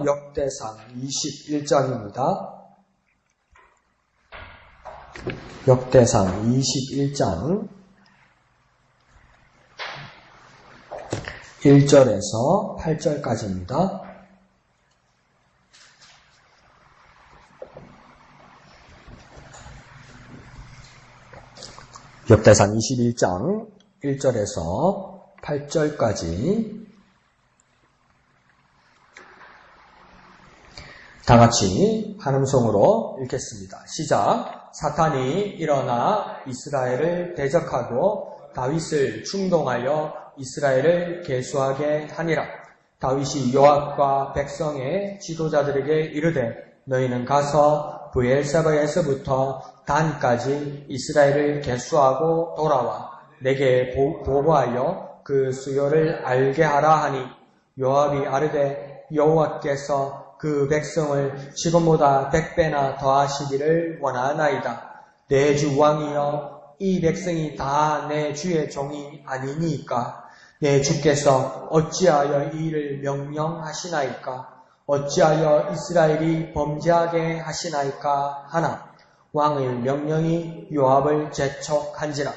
역대상 21장입니다. 역대상 21장 1절에서 8절까지입니다. 역대상 21장 1절에서 8절까지 다같이 한 음성으로 읽겠습니다. 시작. 사탄이 일어나 이스라엘을 대적하고 다윗을 충동하여 이스라엘을 계수하게 하니라. 다윗이 요압과 백성의 지도자들에게 이르되 너희는 가서 브엘세바에서부터 단까지 이스라엘을 계수하고 돌아와 내게 보고하여 그 수요를 알게 하라 하니 요압이 아르되 여호와께서 그 백성을 지금보다 100배나 더하시기를 원하나이다. 내 주 왕이여 이 백성이 다 내 주의 종이 아니니까 내 주께서 어찌하여 이 일을 명령하시나이까? 어찌하여 이스라엘이 범죄하게 하시나이까 하나 왕의 명령이 요압을 재촉한지라.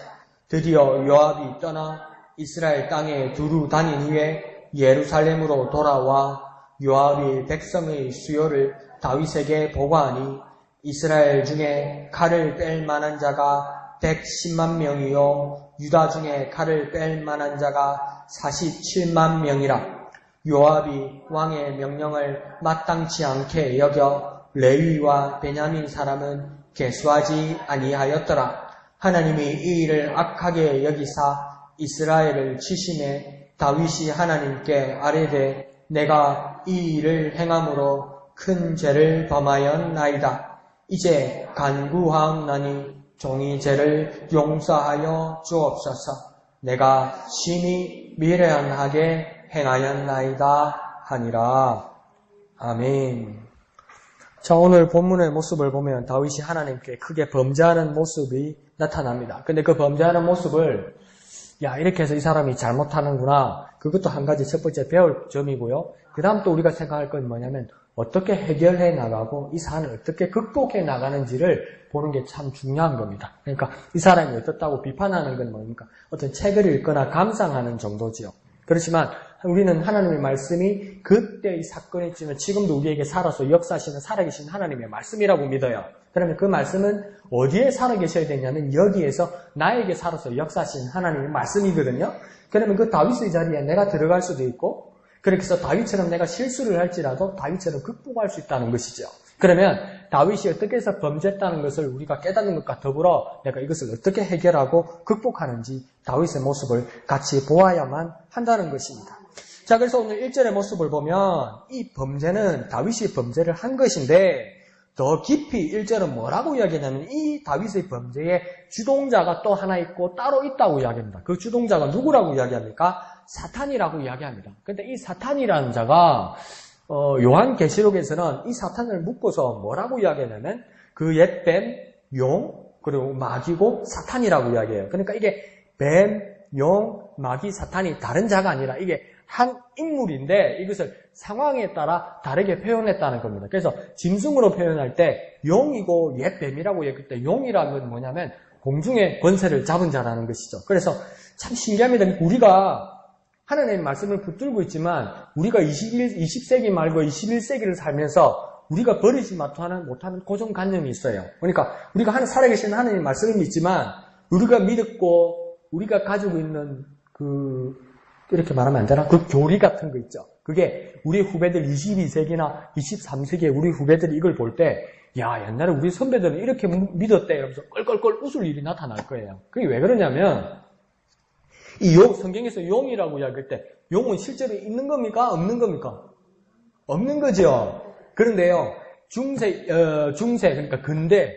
드디어 요압이 떠나 이스라엘 땅에 두루 다닌 후에 예루살렘으로 돌아와 요압이 백성의 수요를 다윗에게 보고하니 이스라엘 중에 칼을 뺄 만한 자가 110만 명이요 유다 중에 칼을 뺄 만한 자가 47만 명이라. 요압이 왕의 명령을 마땅치 않게 여겨 레위와 베냐민 사람은 계수하지 아니하였더라. 하나님이 이 일을 악하게 여기사 이스라엘을 치심해 다윗이 하나님께 아뢰되 내가 이 일을 행함으로 큰 죄를 범하였나이다. 이제 간구하옵나니 종이 죄를 용서하여 주옵소서. 내가 심히 미련하게 행하였나이다 하니라. 아멘. 자, 오늘 본문의 모습을 보면 다윗이 하나님께 크게 범죄하는 모습이 나타납니다. 근데 그 범죄하는 모습을 이렇게 해서 이 사람이 잘못하는구나. 그것도 한 가지 첫 번째 배울 점이고요. 그 다음 또 우리가 생각할 건 뭐냐면 어떻게 해결해 나가고 이 사안을 어떻게 극복해 나가는지를 보는 게 참 중요한 겁니다. 그러니까 이 사람이 어떻다고 비판하는 건 뭡니까? 어떤 책을 읽거나 감상하는 정도지요. 그렇지만 우리는 하나님의 말씀이 그때 이 사건이 있지만 지금도 우리에게 살아서 역사하시는 살아계신 하나님의 말씀이라고 믿어요. 그러면 그 말씀은 어디에 살아계셔야 되냐면 여기에서 나에게 살아서 역사하신 하나님의 말씀이거든요. 그러면 그 다윗의 자리에 내가 들어갈 수도 있고 그렇게 해서 다윗처럼 내가 실수를 할지라도 다윗처럼 극복할 수 있다는 것이죠. 그러면 다윗이 어떻게 해서 범죄했다는 것을 우리가 깨닫는 것과 더불어 내가 이것을 어떻게 해결하고 극복하는지 다윗의 모습을 같이 보아야만 한다는 것입니다. 자, 그래서 오늘 1절의 모습을 보면 이 범죄는 다윗이 범죄를 한 것인데 더 깊이 1절은 뭐라고 이야기하냐면 이 다윗의 범죄에 주동자가 또 하나 있고 따로 있다고 이야기합니다. 그 주동자가 누구라고 이야기합니까? 사탄이라고 이야기합니다. 그런데 이 사탄이라는 자가 요한계시록에서는 이 사탄을 묶어서 뭐라고 이야기하냐면 그 옛 뱀, 용, 그리고 마귀고 사탄이라고 이야기해요. 그러니까 이게 뱀, 용, 마귀, 사탄이 다른 자가 아니라 이게 한 인물인데 이것을 상황에 따라 다르게 표현했다는 겁니다. 그래서 짐승으로 표현할 때 용이고 옛 뱀이라고 얘기할 때 용이라는 건 뭐냐면 공중의 권세를 잡은 자라는 것이죠. 그래서 참 신기합니다. 우리가 하나님의 말씀을 붙들고 있지만 우리가 20세기 말고 21세기를 살면서 우리가 버리지 못하는 고정관념이 있어요. 그러니까 우리가 살아계신 하나님의 말씀을 믿지만 우리가 믿고 우리가 가지고 있는 이렇게 말하면 안 되나? 그 교리 같은 거 있죠. 그게 우리 후배들 22세기나 23세기에 우리 후배들이 이걸 볼 때 옛날에 우리 선배들은 이렇게 믿었대 이러면서 껄껄껄 웃을 일이 나타날 거예요. 그게 왜 그러냐면 이 성경에서 용이라고 이야기할 때 용은 실제로 있는 겁니까? 없는 겁니까? 없는 거죠. 그런데요. 중세 그러니까 근대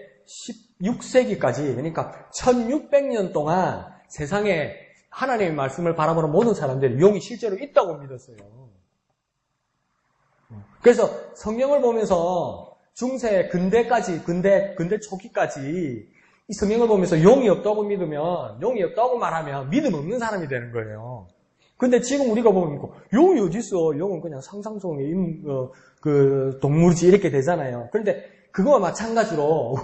16세기까지 그러니까 1600년 동안 세상에 하나님의 말씀을 바라보는 모든 사람들이 용이 실제로 있다고 믿었어요. 그래서 성경을 보면서 중세 근대까지 근대 초기까지 이 성경을 보면서 용이 없다고 믿으면 용이 없다고 말하면 믿음 없는 사람이 되는 거예요. 근데 지금 우리가 보면 용이 어딨어? 용은 그냥 상상 속의 동물이지 이렇게 되잖아요. 그런데 그거와 마찬가지로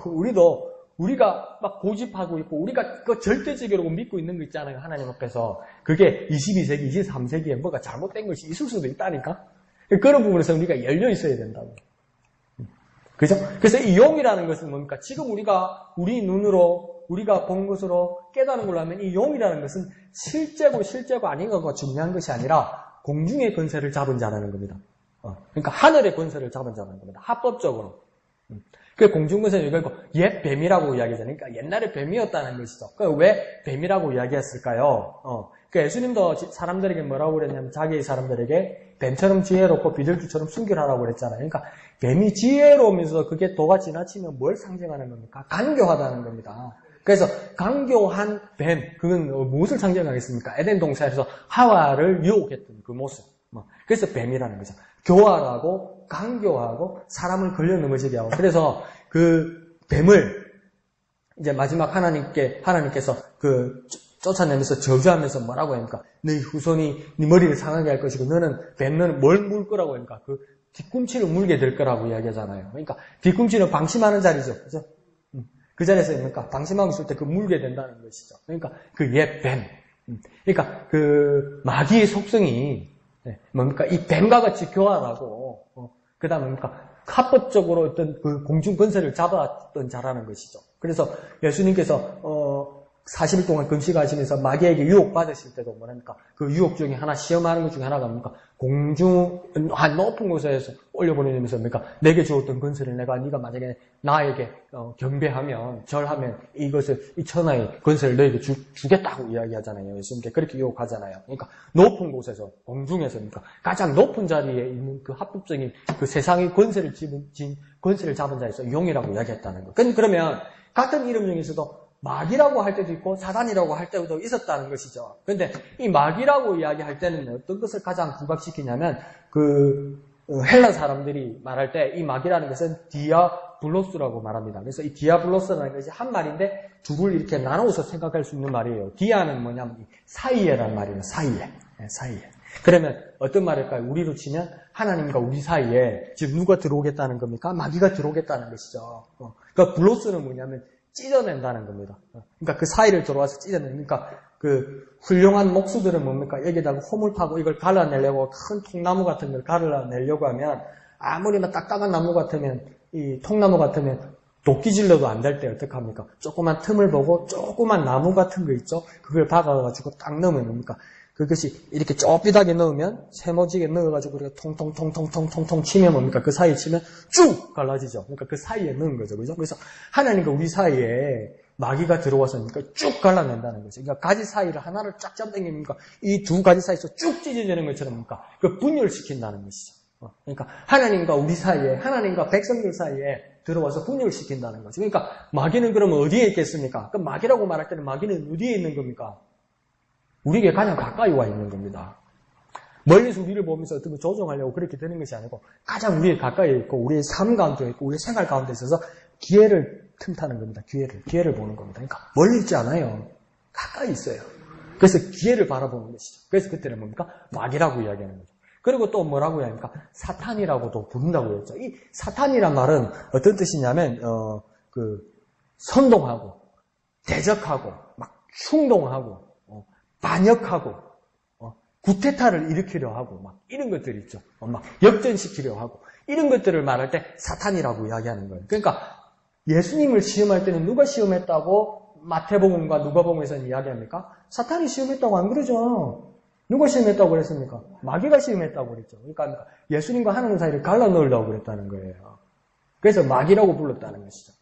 우리가 막 고집하고 있고 우리가 그 절대적이라고 믿고 있는 거 있잖아요. 하나님 앞에서. 그게 22세기, 23세기에 뭐가 잘못된 것이 있을 수도 있다니까. 그런 부분에서 우리가 열려 있어야 된다고. 그죠? 그래서 이 용이라는 것은 뭡니까? 지금 우리 눈으로 우리가 본 것으로 깨달은 걸로 하면 이 용이라는 것은 실제고 아닌 것과 중요한 것이 아니라 공중의 권세를 잡은 자라는 겁니다. 그러니까 하늘의 권세를 잡은 자라는 겁니다. 합법적으로. 그 공중권세는 이거 옛 뱀이라고 이야기하잖아요. 그러니까 옛날에 뱀이었다는 것이죠. 왜 뱀이라고 이야기했을까요? 그 예수님도 사람들에게 뭐라고 그랬냐면 자기의 사람들에게 뱀처럼 지혜롭고 비둘기처럼 순결하라고 그랬잖아요. 그러니까 뱀이 지혜로우면서 그게 도가 지나치면 뭘 상징하는 겁니까? 간교하다는 겁니다. 그래서 간교한 뱀, 그건 무엇을 상징하겠습니까? 에덴 동산에서 하와를 유혹했던 그 모습. 그래서 뱀이라는 거죠. 교활하고 간교하고 사람을 걸려 넘어지게 하고. 그래서 그 뱀을 이제 마지막 하나님께서 쫓아내면서 저주하면서 뭐라고 합니까? 네 후손이 네 머리를 상하게 할 것이고 너는 뭘 물 거라고 합니까? 그 뒤꿈치를 물게 될 거라고 이야기하잖아요. 그러니까 뒤꿈치는 방심하는 자리죠. 그죠? 그 자리에서 뭡니까? 방심하고 있을 때 그 물게 된다는 것이죠. 그러니까 그 옛 뱀. 그러니까 그 마귀의 속성이 뭡니까? 이 뱀과 같이 교활하고, 그 다음에 뭡니까? 합법적으로 어떤 그 공중 권세를 잡았던 자라는 것이죠. 그래서 예수님께서, 40일 동안 금식하시면서 마귀에게 유혹받으실 때도 뭐랍니까? 그 유혹 중에 하나, 시험하는 것 중에 하나가 뭡니까? 한 높은 곳에서 올려보내면서 뭡니까? 내게 주었던 권세를 네가 만약에 나에게 경배하면, 절하면 이 천하의 권세를 너에게 주겠다고 이야기하잖아요. 예수님께 그렇게 유혹하잖아요. 그러니까 높은 곳에서, 공중에서, 그러니까 가장 높은 자리에 있는 그 합법적인 그 세상의 권세를 잡은 자에서 용이라고 이야기했다는 거. 그러면 같은 이름 중에서도 마귀라고 할 때도 있고 사단이라고 할 때도 있었다는 것이죠. 그런데 이 마귀라고 이야기할 때는 어떤 것을 가장 부각시키냐면 그 헬라 사람들이 말할 때 이 마귀라는 것은 디아블로스라고 말합니다. 그래서 이 디아블로스라는 것이 한 말인데 둘을 이렇게 나눠서 생각할 수 있는 말이에요. 디아는 뭐냐면 사이에라는 말이에요. 사이에. 그러면 어떤 말일까요? 우리로 치면 하나님과 우리 사이에 지금 누가 들어오겠다는 겁니까? 마귀가 들어오겠다는 것이죠. 그러니까 블로스는 뭐냐면 찢어낸다는 겁니다. 그러니까 그 사이를 들어와서 찢어내니까 그 훌륭한 목수들은 뭡니까? 여기다가 홈을 파고 이걸 갈라내려고 큰 통나무 같은 걸 갈라내려고 하면 아무리 딱딱한 나무 같으면 이 통나무 같으면 도끼질러도 안 될 때 어떡합니까? 조그만 틈을 보고 조그만 나무 같은 거 있죠? 그걸 박아가지고 딱 넣으면 뭡니까? 그것이 이렇게 좁비하게 넣으면 세모지게 넣어가지고 우리가 통통 치면 뭡니까? 그 사이에 치면 쭉 갈라지죠. 그러니까 그 사이에 넣은 거죠. 그죠? 그래서 하나님과 우리 사이에 마귀가 들어와서 그러니까 쭉 갈라낸다는 거죠. 그러니까 가지 사이를 하나를 쫙 잡아당기니까 이 두 가지 사이에서 쭉 찢어지는 것처럼 뭡니까? 그 분열시킨다는 것이죠. 그러니까 하나님과 우리 사이에, 하나님과 백성들 사이에 들어와서 분열시킨다는 거죠. 그러니까 마귀는 그러면 어디에 있겠습니까? 그럼 마귀라고 말할 때는 마귀는 어디에 있는 겁니까? 우리에게 가장 가까이 와 있는 겁니다. 멀리서 우리를 보면서 어떤 거 조종하려고 그렇게 되는 것이 아니고 가장 우리에 가까이 있고 우리의 삶 가운데 있고 우리의 생활 가운데 있어서 기회를 틈타는 겁니다. 기회를 보는 겁니다. 그러니까 멀리 있지 않아요. 가까이 있어요. 그래서 기회를 바라보는 것이죠. 그래서 그때는 뭡니까? 마귀라고 이야기하는 거죠. 그리고 또 뭐라고 이야기합니까? 사탄이라고도 부른다고 했죠. 이 사탄이란 말은 어떤 뜻이냐면 선동하고 대적하고 막 충동하고 반역하고 구테타를 일으키려 하고 막 이런 것들이 있죠. 막 역전시키려 하고 이런 것들을 말할 때 사탄이라고 이야기하는 거예요. 그러니까 예수님을 시험할 때는 누가 시험했다고 마태복음과 누가복음에서는 이야기합니까? 사탄이 시험했다고 안 그러죠. 누가 시험했다고 그랬습니까? 마귀가 시험했다고 그랬죠. 그러니까 예수님과 하나님 사이를 갈라넣으려고 그랬다는 거예요. 그래서 마귀라고 불렀다는 것이죠.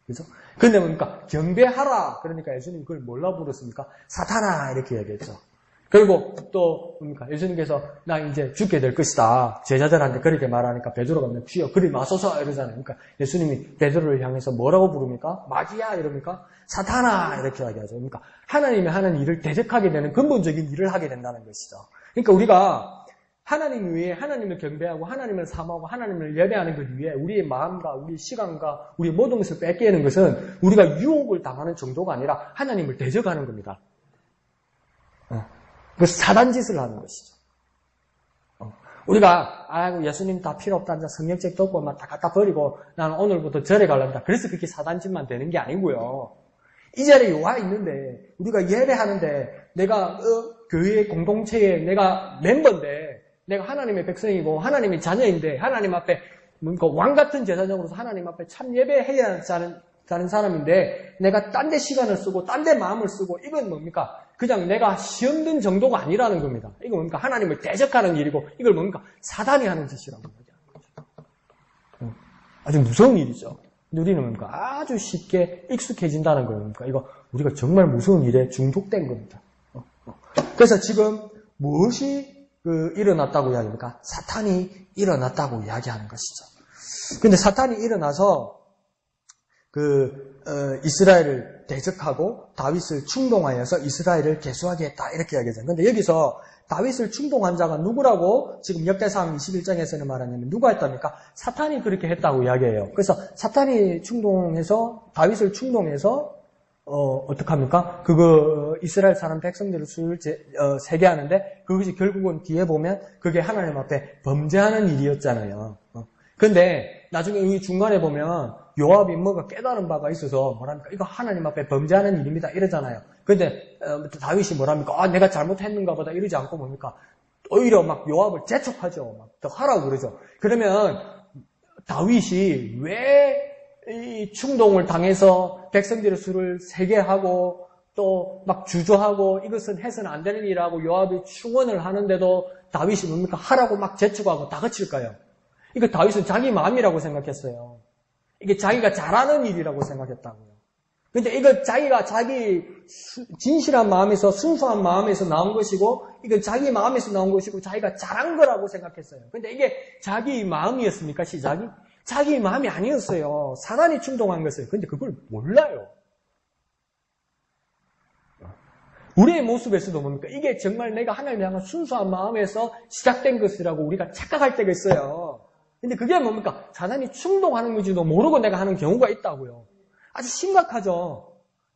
그죠? 근데 뭡니까? 경배하라. 그러니까 예수님 그걸 뭘로 부르습니까? 사탄아. 이렇게 얘기했죠. 그리고 또 뭡니까? 예수님께서 나 이제 죽게 될 것이다. 제자들한테 그렇게 말하니까 베드로가 주여 그리 마소서 이러잖아요. 그러니까 예수님이 베드로를 향해서 뭐라고 부릅니까? 마귀야 이럽니까? 사탄아 이렇게 이야기하죠. 그러니까 하나님이 하는 일을 대적하게 되는 근본적인 일을 하게 된다는 것이죠. 그러니까 우리가 하나님 위에 하나님을 경배하고 하나님을 사모하고 하나님을 예배하는 것 위에 우리의 마음과 우리의 시간과 우리의 모든 것을 뺏기는 것은 우리가 유혹을 당하는 정도가 아니라 하나님을 대적하는 겁니다. 그 사단짓을 하는 것이죠. 우리가 예수님 다 필요 없다, 성경책도 없고 막 다 갖다 버리고 나는 오늘부터 절에 가려다. 그래서 그렇게 사단짓만 되는 게 아니고요. 이 자리에 와 있는데 우리가 예배하는데 내가 교회 공동체에 내가 멤버인데 내가 하나님의 백성이고 하나님의 자녀인데 하나님 앞에 왕 같은 제사장으로서 하나님 앞에 참 예배해야 하는 사람인데 내가 딴 데 시간을 쓰고 딴 데 마음을 쓰고 이건 뭡니까? 그냥 내가 시험 든 정도가 아니라는 겁니다. 이거 뭡니까? 하나님을 대적하는 일이고 이걸 뭡니까? 사단이 하는 짓이라고 얘기하는 거죠. 아주 무서운 일이죠. 근데 우리는 뭡니까? 아주 쉽게 익숙해진다는 거예요. 뭡니까? 이거 우리가 정말 무서운 일에 중독된 겁니다. 그래서 지금 무엇이 일어났다고 이야기합니까? 사탄이 일어났다고 이야기하는 것이죠. 근데 사탄이 일어나서 이스라엘을 대적하고 다윗을 충동하여서 이스라엘을 계수하게 했다. 이렇게 이야기하잖아요. 근데 여기서 다윗을 충동한 자가 누구라고 지금 역대상 21장에서는 말하냐면 누가 했답니까? 사탄이 그렇게 했다고 이야기해요. 그래서 사탄이 다윗을 충동해서 어떡합니까? 이스라엘 사람 백성들을 수를 세게 하는데 그것이 결국은 뒤에 보면 그게 하나님 앞에 범죄하는 일이었잖아요. 근데 나중에 이 중간에 보면 요압이 뭐가 깨달은 바가 있어서 뭐랍니까? 이거 하나님 앞에 범죄하는 일입니다. 이러잖아요. 근데 다윗이 뭐랍니까? 내가 잘못했는가 보다 이러지 않고 뭡니까? 오히려 막 요압을 재촉하죠. 막 더 하라고 그러죠. 그러면 다윗이 왜 이 충동을 당해서 백성들의 수를 세게 하고 또 막 주저하고 이것은 해서는 안 되는 일이라고 요압이 충원을 하는데도 다윗이 뭡니까? 하라고 막 재촉하고 다그칠까요? 이거 다윗은 자기 마음이라고 생각했어요. 이게 자기가 잘하는 일이라고 생각했다고요. 근데 이거 자기가 자기 진실한 마음에서 순수한 마음에서 나온 것이고 이건 자기 마음에서 나온 것이고 자기가 잘한 거라고 생각했어요. 근데 이게 자기 마음이었습니까? 시작이? 자기 마음이 아니었어요. 사단이 충동한 것이에요. 근데 그걸 몰라요. 우리의 모습에서도 뭡니까? 이게 정말 내가 하나님을 향한 순수한 마음에서 시작된 것이라고 우리가 착각할 때가 있어요. 근데 그게 뭡니까? 사단이 충동하는 건지도 모르고 내가 하는 경우가 있다고요. 아주 심각하죠.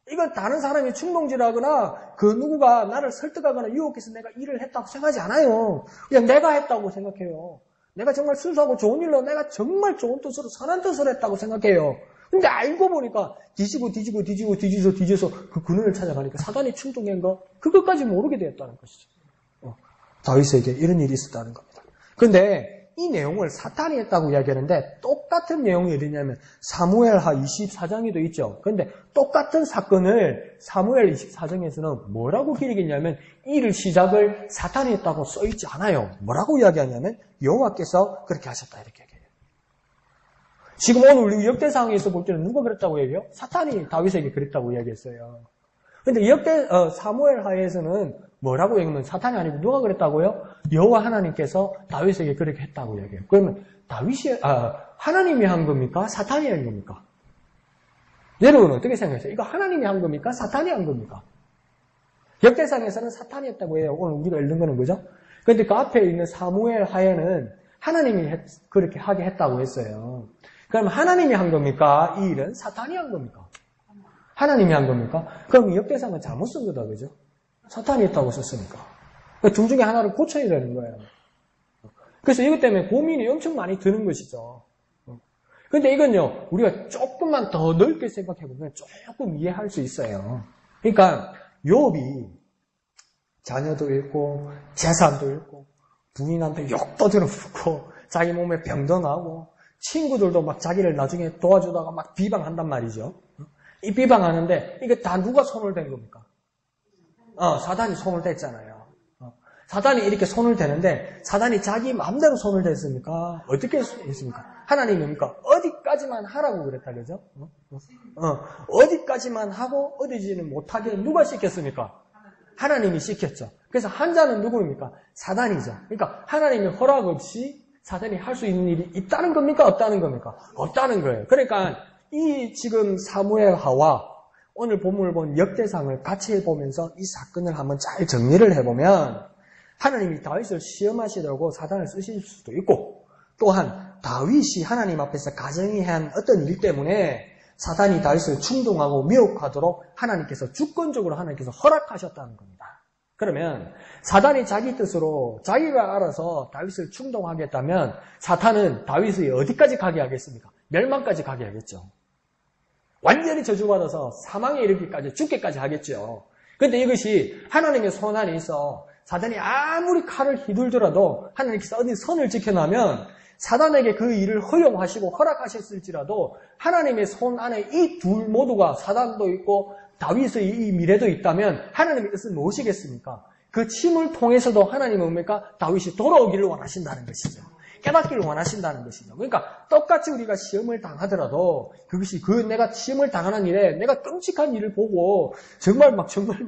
이건 다른 사람이 충동질하거나 그 누구가 나를 설득하거나 유혹해서 내가 일을 했다고 생각하지 않아요. 그냥 내가 했다고 생각해요. 내가 정말 순수하고 좋은 일로 내가 정말 좋은 뜻으로 선한 뜻을 했다고 생각해요. 근데 알고 보니까 뒤져서 그 근원을 찾아가니까 사단이 충동한 거 그것까지 모르게 되었다는 것이죠. 다윗에게 이런 일이 있었다는 겁니다. 근데 이 내용을 사탄이 했다고 이야기하는데 똑같은 내용이 어디냐면 사무엘하 24장에도 있죠. 그런데 똑같은 사건을 사무엘 24장에서는 뭐라고 기록했냐면 이를 시작을 사탄이 했다고 써있지 않아요. 뭐라고 이야기하냐면 여호와께서 그렇게 하셨다 이렇게 얘기해요. 지금 오늘 우리 역대상에서 볼 때는 누가 그랬다고 얘기해요? 사탄이 다윗에게 그랬다고 이야기했어요. 근데 사무엘하에서는 뭐라고 얘기하면 사탄이 아니고 누가 그랬다고요? 여호와 하나님께서 다윗에게 그렇게 했다고 얘기해요. 그러면 하나님이 한 겁니까? 사탄이 한 겁니까? 여러분은 어떻게 생각하세요? 이거 하나님이 한 겁니까? 사탄이 한 겁니까? 역대상에서는 사탄이 했다고 해요. 오늘 우리가 읽는 거는 그죠? 그런데 그 앞에 있는 사무엘하에는 하나님이 그렇게 하게 했다고 했어요. 그럼 하나님이 한 겁니까? 이 일은 사탄이 한 겁니까? 하나님이 한 겁니까? 그럼 역대상은 잘못 쓴 거다, 그죠? 사탄이 했다고 썼으니까. 둘 중에 하나를 고쳐야 되는 거예요. 그래서 이것 때문에 고민이 엄청 많이 드는 것이죠. 근데 이건요, 우리가 조금만 더 넓게 생각해보면 조금 이해할 수 있어요. 그러니까, 욥이 자녀도 잃고, 재산도 잃고, 부인한테 욕도 들어붙고, 자기 몸에 병도 나고, 친구들도 막 자기를 나중에 도와주다가 막 비방한단 말이죠. 이 비방하는데, 이게 다 누가 손을 댄 겁니까? 사단이 손을 댔잖아요. 사단이 이렇게 손을 대는데, 사단이 자기 마음대로 손을 댔습니까? 어떻게 했습니까? 하나님입니까? 어디까지만 하라고 그랬다, 그죠? 어디까지만 하고, 어디지는 못하게 누가 시켰습니까? 하나님이 시켰죠. 그래서 한자는 누구입니까? 사단이죠. 그러니까 하나님의 허락 없이 사단이 할 수 있는 일이 있다는 겁니까? 없다는 겁니까? 없다는 거예요. 그러니까 이 지금 사무엘하와 오늘 본문을 본 역대상을 같이 보면서 이 사건을 한번 잘 정리를 해보면 하나님이 다윗을 시험하시려고 사단을 쓰실 수도 있고 또한 다윗이 하나님 앞에서 가정이 한 어떤 일 때문에 사단이 다윗을 충동하고 미혹하도록 하나님께서 주권적으로 하나님께서 허락하셨다는 겁니다. 그러면 사단이 자기 뜻으로 자기가 알아서 다윗을 충동하겠다면 사탄은 다윗을 어디까지 가게 하겠습니까? 멸망까지 가게 하겠죠. 완전히 저주받아서 사망에 이르기까지 죽게까지 하겠죠. 그런데 이것이 하나님의 손 안에 있어 사단이 아무리 칼을 휘둘더라도 하나님께서 어디 선을 지켜나면 사단에게 그 일을 허용하시고 허락하셨을지라도 하나님의 손 안에 이 둘 모두가 사단도 있고 다윗의 이 미래도 있다면 하나님의 뜻은 무엇이겠습니까? 그 침을 통해서도 하나님은 뭡니까? 다윗이 돌아오기를 원하신다는 것이죠. 깨닫기를 원하신다는 것이죠. 그러니까 똑같이 우리가 시험을 당하더라도 그것이 내가 시험을 당하는 일에 내가 끔찍한 일을 보고 정말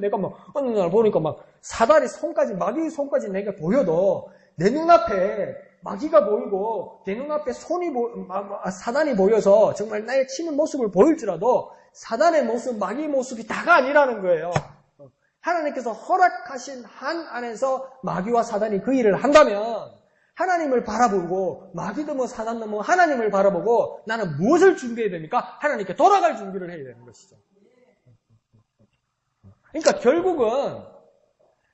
내가 어느 날 보니까 사단의 손까지 마귀의 손까지 내가 보여도 내 눈앞에 마귀가 보이고 내 눈앞에 사단이 보여서 정말 나의 치는 모습을 보일지라도 사단의 모습, 마귀의 모습이 다가 아니라는 거예요. 하나님께서 허락하신 한 안에서 마귀와 사단이 그 일을 한다면 하나님을 바라보고 마귀도 사단도 하나님을 바라보고 나는 무엇을 준비해야 됩니까? 하나님께 돌아갈 준비를 해야 되는 것이죠. 그러니까 결국은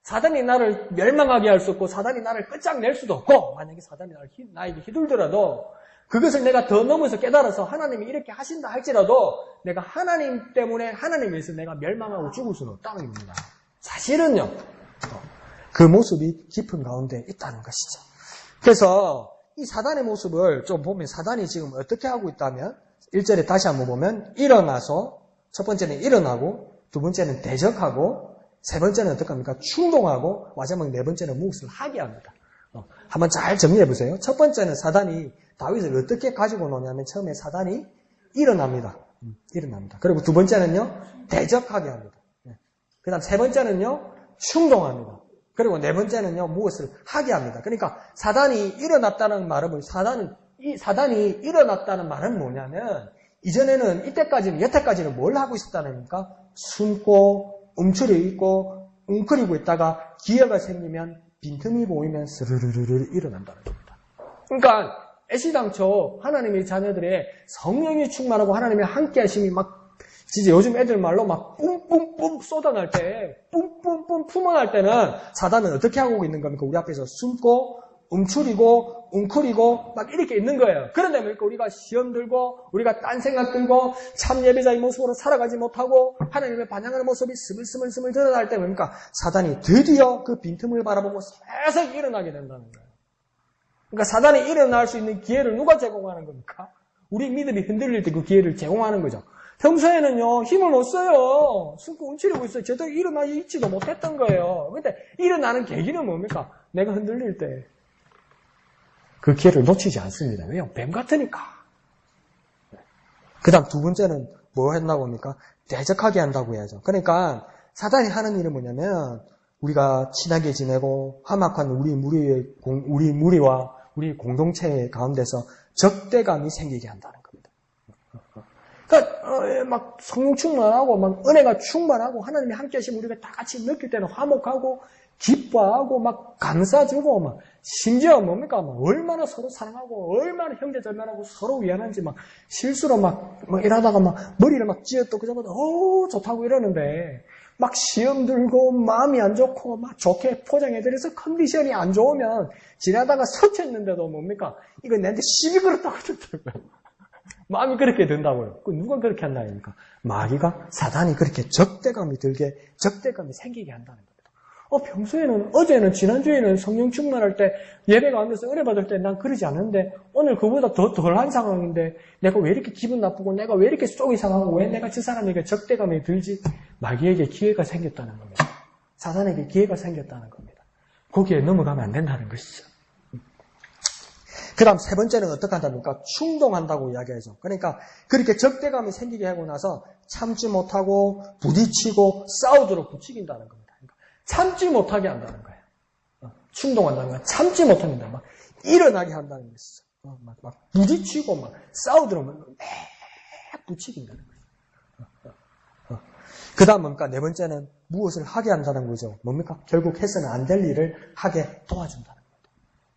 사단이 나를 멸망하게 할 수 없고 사단이 나를 끝장낼 수도 없고 만약에 사단이 나에게 휘둘더라도 그것을 내가 더 넘어서 깨달아서 하나님이 이렇게 하신다 할지라도 내가 하나님 때문에 하나님 위해서 내가 멸망하고 죽을 수는 없다는 겁니다. 사실은요. 그 모습이 깊은 가운데 있다는 것이죠. 그래서 이 사단의 모습을 좀 보면 사단이 지금 어떻게 하고 있다면 1절에 다시 한번 보면 일어나서 첫 번째는 일어나고 두 번째는 대적하고 세 번째는 어떻게 합니까? 충동하고 마지막 네 번째는 무엇을 하게 합니다. 한번 잘 정리해 보세요. 첫 번째는 사단이 다윗을 어떻게 가지고 노냐면 처음에 사단이 일어납니다. 그리고 두 번째는요. 대적하게 합니다. 그 다음 세 번째는요. 충동합니다. 그리고 네 번째는요, 무엇을 하게 합니다. 그러니까 사단이 일어났다는 말은 사단이 일어났다는 말은 뭐냐면 이전에는 여태까지는 뭘 하고 있었다는 겁니까? 숨고 움츠려 있고 웅크리고 있다가 기회가 생기면 빈틈이 보이면 스르르르 일어난다는 겁니다. 그러니까 애시당초 하나님의 자녀들의 성령이 충만하고 하나님의 함께 하심이 진짜 요즘 애들 말로 뿜뿜뿜 쏟아날 때, 뿜뿜뿜 품어날 때는 사단은 어떻게 하고 있는 겁니까? 우리 앞에서 숨고, 움츠리고, 웅크리고, 이렇게 있는 거예요. 그런데 뭡니까? 우리가 시험 들고, 우리가 딴 생각 들고, 참 예배자의 모습으로 살아가지 못하고, 하나님의 반향하는 모습이 스물스물 드러날 때 뭡니까? 사단이 드디어 그 빈틈을 바라보고 세상 일어나게 된다는 거예요. 그러니까 사단이 일어날 수 있는 기회를 누가 제공하는 겁니까? 우리 믿음이 흔들릴 때 그 기회를 제공하는 거죠. 평소에는요, 힘을 못 써요. 숨고 움츠리고 있어요. 제대로 일어나 있지도 못했던 거예요. 근데 일어나는 계기는 뭡니까? 내가 흔들릴 때 그 기회를 놓치지 않습니다. 왜요? 뱀 같으니까. 그 다음 두 번째는 뭐 했다고 합니까? 대적하게 한다고 해야죠. 그러니까 사단이 하는 일은 뭐냐면 우리가 친하게 지내고 화목한 우리 무리와 우리 공동체 가운데서 적대감이 생기게 한다는 겁니다. 그러니까 성령 충만하고 은혜가 충만하고 하나님이 함께 하시면 우리가 다 같이 느낄 때는 화목하고 기뻐하고 감사주고 심지어 뭡니까? 얼마나 서로 사랑하고 얼마나 형제자매라고 서로 위안한지 실수로 일하다가 머리를 찧었또 그저마다 좋다고 이러는데 시험 들고 마음이 안 좋고 좋게 포장해드려서 컨디션이 안 좋으면 지나다가 서쳤는데도 뭡니까? 이거 내한테 시비 걸었다고 그러더라고요. 마음이 그렇게 든다고요. 누가 그렇게 한다니까? 마귀가 사단이 그렇게 적대감이 생기게 한다는 겁니다. 평소에는 어제는 지난주에는 성령 충만할 때 예배 가운데서 은혜 받을 때 난 그러지 않는데 오늘 그보다 더 덜한 상황인데 내가 왜 이렇게 기분 나쁘고 내가 왜 이렇게 속이 상하고 왜 내가 저 사람에게 적대감이 들지? 마귀에게 기회가 생겼다는 겁니다. 사단에게 기회가 생겼다는 겁니다. 거기에 넘어가면 안 된다는 것이죠. 그 다음 세 번째는 어떻게 한답니까? 충동한다고 이야기하죠. 그러니까 그렇게 적대감이 생기게 하고 나서 참지 못하고 부딪히고 싸우도록 부추긴다는 겁니다. 그러니까 참지 못하게 한다는 거예요. 충동한다는 거예요. 참지 못합니다. 일어나게 한다는 것이죠. 부딪히고 싸우도록 부추긴다는 거예요. 그 다음 뭡니까? 네 번째는 무엇을 하게 한다는 거죠. 뭡니까? 결국 해서는 안 될 일을 하게 도와준다는 거예요.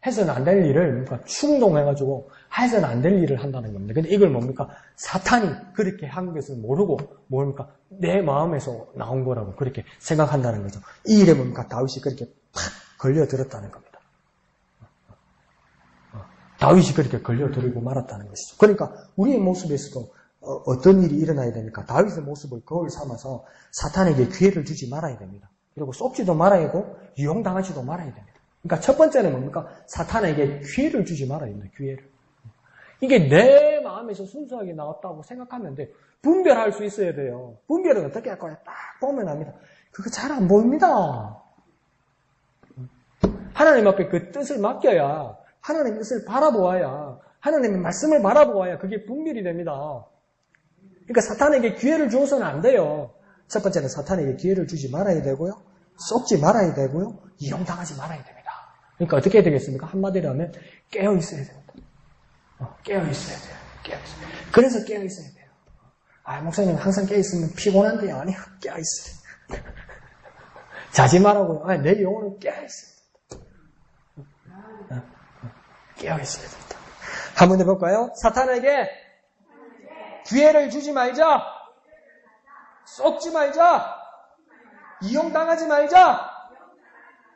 해서는 안 될 일을 뭡니까? 충동해가지고 해서는 안 될 일을 한다는 겁니다. 근데 이걸 뭡니까? 사탄이 그렇게 한 것을 모르고 뭡니까? 내 마음에서 나온 거라고 그렇게 생각한다는 거죠. 이 일에 뭡니까? 다윗이 그렇게 팍 걸려들었다는 겁니다. 다윗이 그렇게 걸려들고 말았다는 것이죠. 그러니까 우리의 모습에서도 어떤 일이 일어나야 됩니까? 다윗의 모습을 거울 삼아서 사탄에게 기회를 주지 말아야 됩니다. 그리고 쏟지도 말아야 하고 이용당하지도 말아야 됩니다. 그러니까 첫 번째는 뭡니까? 사탄에게 기회를 주지 말아야 됩니다. 기회를. 이게 내 마음에서 순수하게 나왔다고 생각하면 돼. 분별할 수 있어야 돼요. 분별은 어떻게 할 거야? 딱 보면 압니다. 그거 잘 안 보입니다. 하나님 앞에 그 뜻을 맡겨야, 하나님의 뜻을 바라보아야, 하나님의 말씀을 바라보아야 그게 분별이 됩니다. 그러니까 사탄에게 기회를 주어서는 안 돼요. 첫 번째는 사탄에게 기회를 주지 말아야 되고요. 쏟지 말아야 되고요. 이용당하지 말아야 됩니다. 그러니까 어떻게 해야 되겠습니까? 한마디로 하면 깨어 있어야 됩니다. 깨어 있어야 돼요. 깨어 있어야 돼요. 그래서 깨어 있어야 돼요. 목사님 항상 깨어 있으면 피곤한데요. 아니요. 깨어 있어요. 자지 말라고요. 내 영혼은 깨어 있어야 됩니다. 깨어 있어야 됩니다. 한번 해볼까요? 사탄에게 기회를 주지 말자. 쏟지 말자. 이용당하지 말자.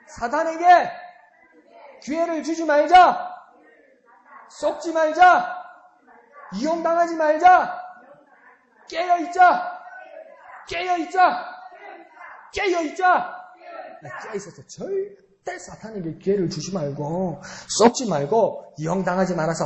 사탄에게 기회를 주지 말자. 쏟지 말자. 이용당하지 말자. 깨어있자. 깨어있자. 깨어있자. 깨어있어서 절대 사탄에게 기회를 주지 말고 쏟지 말고 이용당하지 말아서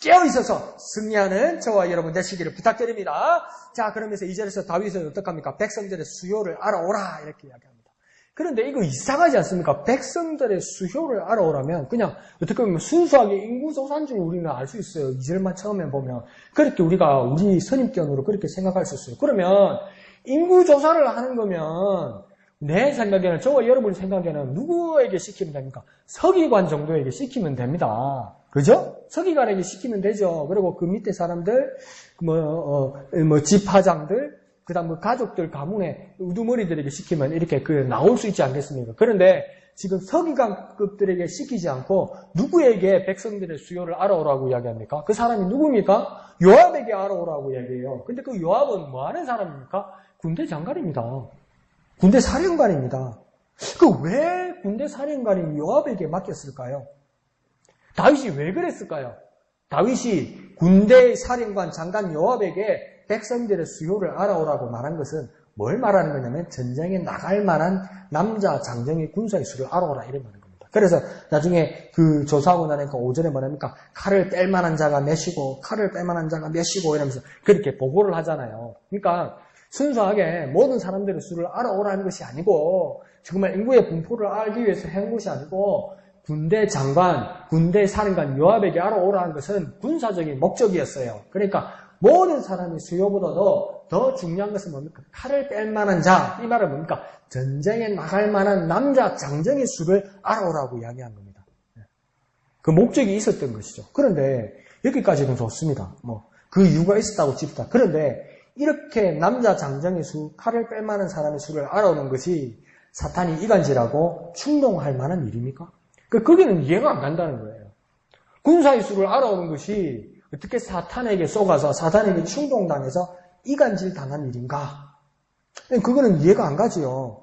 깨어있어서 승리하는 저와 여러분 되시기를 부탁드립니다. 자, 그러면서 2절에서 다윗은 어떡합니까? 백성들의 수요를 알아오라 이렇게 이야기합니다. 그런데 이거 이상하지 않습니까? 백성들의 수요를 알아오라면 그냥 어떻게 보면 순수하게 인구조사인 줄 우리는 알 수 있어요. 2절만 처음에 보면 그렇게 우리 선입견으로 그렇게 생각할 수 있어요. 그러면 인구조사를 하는 거면 내 생각에는, 저와 여러분 생각에는 누구에게 시키면 됩니까? 서기관 정도에게 시키면 됩니다. 그죠? 서기관에게 시키면 되죠. 그리고 그 밑에 사람들, 집화장들, 그 다음 가족들, 가문의 우두머리들에게 시키면 이렇게 나올 수 있지 않겠습니까? 그런데 지금 서기관급들에게 시키지 않고 누구에게 백성들의 수요를 알아오라고 이야기합니까? 그 사람이 누굽니까? 요압에게 알아오라고 이야기해요. 근데 그 요압은 뭐 하는 사람입니까? 군대 장관입니다. 군대 사령관입니다. 왜 군대 사령관인 요압에게 맡겼을까요? 다윗이 왜 그랬을까요? 다윗이 군대 사령관 장관 요압에게 백성들의 수요를 알아오라고 말한 것은 뭘 말하는 거냐면 전쟁에 나갈 만한 남자 장정의 군사의 수를 알아오라 이런 말인 겁니다. 그래서 나중에 그 조사하고 나니까 5절에 뭐랍니까? 칼을 뺄 만한 자가 몇이고 칼을 뺄 만한 자가 몇이고 이러면서 그렇게 보고를 하잖아요. 그러니까 순수하게 모든 사람들의 수를 알아오라는 것이 아니고 정말 인구의 분포를 알기 위해서 한 것이 아니고 군대 장관, 군대 사령관 요압에게 알아오라는 것은 군사적인 목적이었어요. 그러니까 모든 사람의 수요보다도 더 중요한 것은 뭡니까? 칼을 뺄 만한 자, 이 말은 뭡니까? 전쟁에 나갈 만한 남자 장정의 수를 알아오라고 이야기한 겁니다. 그 목적이 있었던 것이죠. 그런데 여기까지는 좋습니다. 그 이유가 있었다고 칩시다. 그런데 이렇게 남자 장정의 수, 칼을 뺄 만한 사람의 수를 알아오는 것이 사탄이 이간질하고 충동할 만한 일입니까? 거기는 이해가 안 간다는 거예요. 군사의 수를 알아오는 것이 어떻게 사탄에게 쏘가서 사탄에게 충동당해서 이간질 당한 일인가? 그거는 이해가 안 가지요.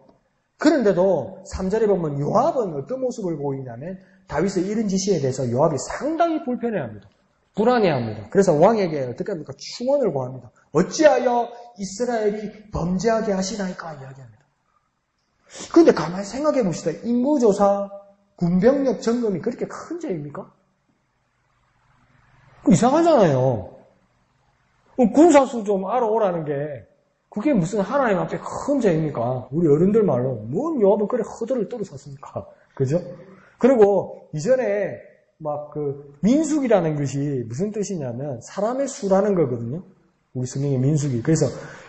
그런데도 3절에 보면 요압은 어떤 모습을 보이냐면 다윗의 이런 지시에 대해서 요압이 상당히 불편해합니다. 불안해합니다. 그래서 왕에게 어떻게 합니까? 충원을 구합니다. 어찌하여 이스라엘이 범죄하게 하시나이까 이야기합니다. 그런데 가만히 생각해 봅시다. 인구조사, 군병력 점검이 그렇게 큰 죄입니까? 이상하잖아요. 군사수 좀 알아오라는 게 그게 무슨 하나님 앞에 큰 죄입니까? 우리 어른들 말로 뭔 요압은 그래 허들을 떨어섰습니까? 그죠? 그리고 이전에 민숙이라는 것이 무슨 뜻이냐면 사람의 수라는 거거든요. 우리 성경의 민숙이. 그래서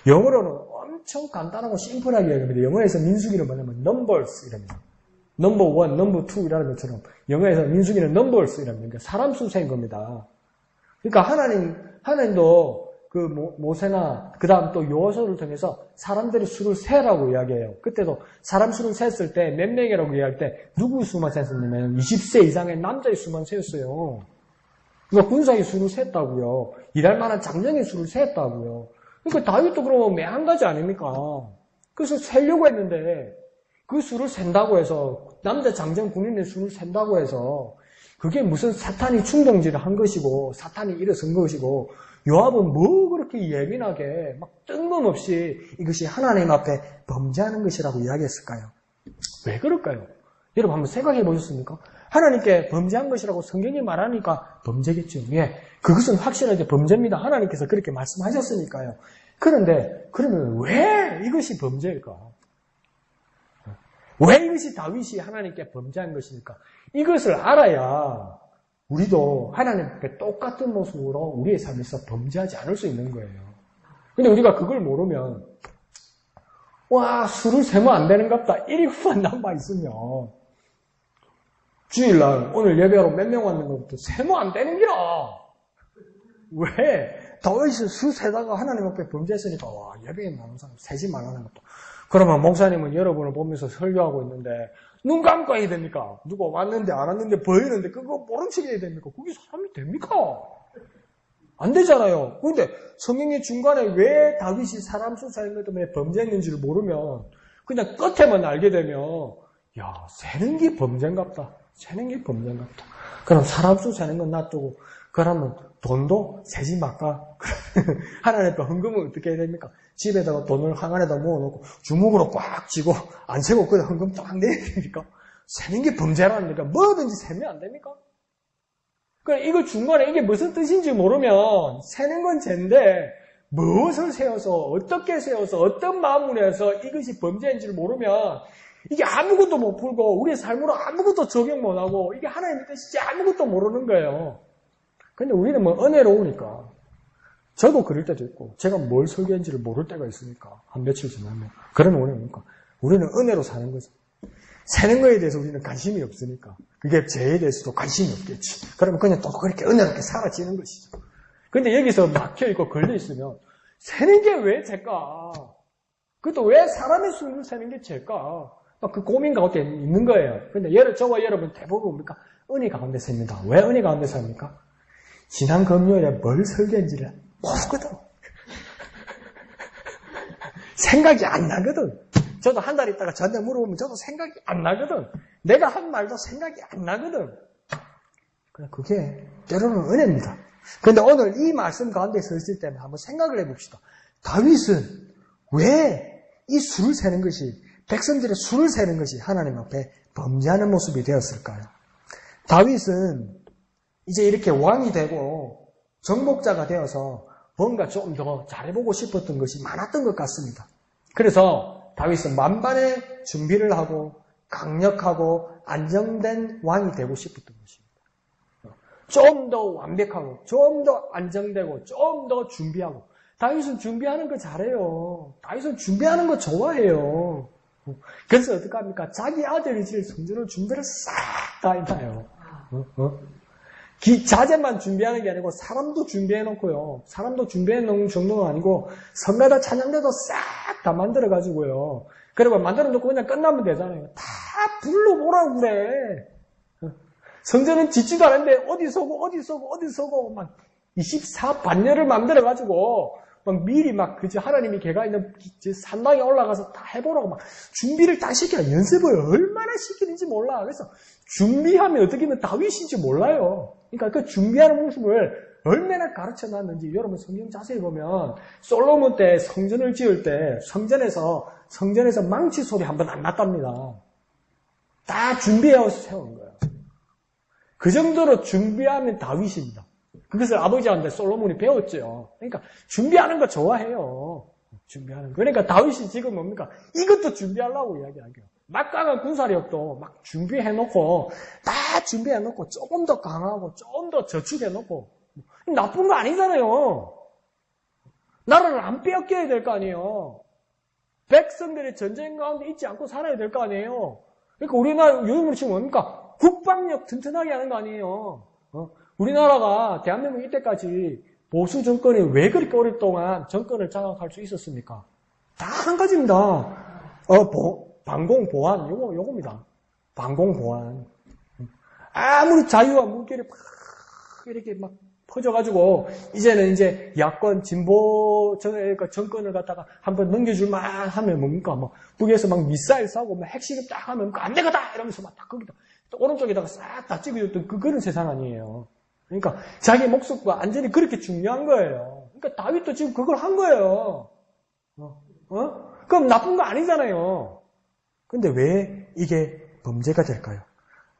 영어로는 엄청 간단하고 심플하게 이야기합니다. 영어에서 민숙이를 뭐냐면 numbers 이랍니다. number 1, number 2 이라는 것처럼 영어에서 민숙이는 numbers 이랍니다. 그러니까 사람 수세인 겁니다. 그러니까 하나님도 모세나 그 다음 또 여호수아를 통해서 사람들이 수를 세라고 이야기해요. 그때도 사람 수를 셌을 때 몇 명이라고 이야기할 때 누구 수만 셌었냐면 20세 이상의 남자의 수만 세었어요. 그러니까 군사의 수를 셌다고요. 일할 만한 장정의 수를 셌다고요. 그러니까 다윗도 그러면 매한 가지 아닙니까? 그래서 세려고 했는데 그 수를 센다고 해서 남자 장정 군인의 수를 센다고 해서 그게 무슨 사탄이 충동질을 한 것이고 사탄이 일어선 것이고 요압은 뭐 그렇게 예민하게 막 뜬금없이 이것이 하나님 앞에 범죄하는 것이라고 이야기했을까요? 왜 그럴까요? 여러분 한번 생각해 보셨습니까? 하나님께 범죄한 것이라고 성경이 말하니까 범죄겠죠. 예, 그것은 확실하게 범죄입니다. 하나님께서 그렇게 말씀하셨으니까요. 그런데 그러면 왜 이것이 범죄일까? 왜 이것이 다윗이 하나님께 범죄한 것입니까? 이것을 알아야 우리도 하나님 앞에 똑같은 모습으로 우리의 삶에서 범죄하지 않을 수 있는 거예요. 근데 우리가 그걸 모르면 와 술을 세면 안 되는갑다 이리 후만 남아 있으면 주일날 오늘 예배하러 몇 명 왔는 것부터 세면 안 되는 기라. 왜? 다윗이 술 세다가 하나님 앞에 범죄했으니까 와 예배에 나오는 사람 세지 말라는 것도. 그러면 목사님은 여러분을 보면서 설교하고 있는데 눈 감고 해야 됩니까? 누가 왔는데 안 왔는데 보이는데 그거 모른 척 해야 됩니까? 그게 사람이 됩니까? 안 되잖아요. 그런데 성경의 중간에 왜 다윗이 사람 수 세는 것 때문에 범죄했는지를 모르면 그냥 끝에만 알게 되면 야 세는 게 범죄인갑다. 세는 게 범죄인갑다. 그럼 사람 수 세는 건 놔두고 그러면 돈도 세지 말까? 하나님 앞에 헌금은 어떻게 해야 됩니까? 집에다가 돈을 항아리에다 모아놓고 주먹으로 꽉 쥐고 안 세고 그냥 헌금 딱 내야 됩니까? 세는 게 범죄라니까 뭐든지 세면 안 됩니까? 그러니까 이거 중간에 이게 무슨 뜻인지 모르면 세는 건 죄인데 무엇을 세워서 어떻게 세워서 어떤 마음으로 해서 이것이 범죄인지를 모르면 이게 아무것도 못 풀고 우리의 삶으로 아무것도 적용 못하고 이게 하나님의 뜻인지 아무것도 모르는 거예요. 근데 우리는 뭐 은혜로우니까 저도 그럴 때도 있고 제가 뭘 설교했는지를 모를 때가 있으니까 한 며칠 지나면 그러면 우리는 은혜로 사는 거죠. 세는 거에 대해서 우리는 관심이 없으니까 그게 죄에 대해서도 관심이 없겠지. 그러면 그냥 또 그렇게 은혜롭게 살아지는 것이죠. 근데 여기서 막혀있고 걸려있으면 세는 게 왜 죄까? 그것도 왜 사람의 수를 세는 게 죄까? 그 고민 가운데 있는 거예요. 근데 저와 여러분 대부분 뭡니까? 은혜 가운데 삽니다. 왜 은혜 가운데 삽니까? 지난 금요일에 뭘 설교했는지를 모르거든. 생각이 안 나거든. 저도 한 달 있다가 저한테 물어보면 저도 생각이 안 나거든. 내가 한 말도 생각이 안 나거든. 그게 때로는 은혜입니다. 그런데 오늘 이 말씀 가운데 서 있을 때는 한번 생각을 해봅시다. 다윗은 왜 이 수를 세는 것이 백성들의 수를 세는 것이 하나님 앞에 범죄하는 모습이 되었을까요? 다윗은 이제 이렇게 왕이 되고 정복자가 되어서 뭔가 좀 더 잘해보고 싶었던 것이 많았던 것 같습니다. 그래서 다윗은 만반의 준비를 하고 강력하고 안정된 왕이 되고 싶었던 것입니다. 좀 더 완벽하고 좀 더 안정되고 좀 더 준비하고 다윗은 준비하는 거 잘해요. 다윗은 준비하는 거 좋아해요. 그래서 어떡합니까? 자기 아들이 질 성전을 준비를 싹 다 해놔요. 자재만 준비하는 게 아니고 사람도 준비해놓고요. 사람도 해놓은 정도는 아니고 성가다 찬양대도 싹 다 만들어가지고요. 그리고 만들어놓고 그냥 끝나면 되잖아요. 다 불러보라고 그래. 성전은 짓지도 않은데 어디서고 막 24반열을 만들어가지고 막 미리 막 하나님이 걔가 있는 산당에 올라가서 다 해보라고 막 준비를 다 시켜요. 연습을 얼마나 시키는지 몰라. 그래서 준비하면 어떻게 하면 다윗인지 몰라요. 그러니까 그 준비하는 모습을 얼마나 가르쳐 놨는지 여러분 성경 자세히 보면 솔로몬 때 성전을 지을 때 성전에서 망치 소리 한 번 안 났답니다. 다 준비해서 세운 거예요. 그 정도로 준비하면 다윗입니다. 그것을 아버지한테 솔로몬이 배웠죠. 그러니까 준비하는 거 좋아해요. 준비하는 거. 그러니까 다윗이 지금 뭡니까? 이것도 준비하려고 이야기하죠. 막강한 군사력도 막 준비해놓고 다 준비해놓고 조금 더 강하고 조금 더 저축해놓고 나쁜 거 아니잖아요. 나라를 안 빼앗겨야 될 거 아니에요. 백성들이 전쟁 가운데 있지 않고 살아야 될 거 아니에요. 그러니까 우리나라 요즘으로 치면 뭡니까? 국방력 튼튼하게 하는 거 아니에요. 우리나라가 대한민국 이때까지 보수 정권이 왜 그렇게 오랫동안 정권을 장악할 수 있었습니까? 다 한 가지입니다. 반공 보안, 요겁니다. 반공 보안. 아무리 자유와 물결이 막 이렇게 막 퍼져가지고 이제는 이제 야권 진보 정권을 갖다가 한번 넘겨줄만 하면 뭡니까? 뭐 북에서 막 미사일 쏴고 막 핵실험 딱 하면 안 되겠다 이러면서 막 딱 거기다 또 오른쪽에다가 싹 다 찍어줬던 그런 세상 아니에요. 그러니까 자기 목숨과 안전이 그렇게 중요한 거예요. 그러니까 다윗도 지금 그걸 한 거예요. 그럼 나쁜 거 아니잖아요. 근데 왜 이게 범죄가 될까요?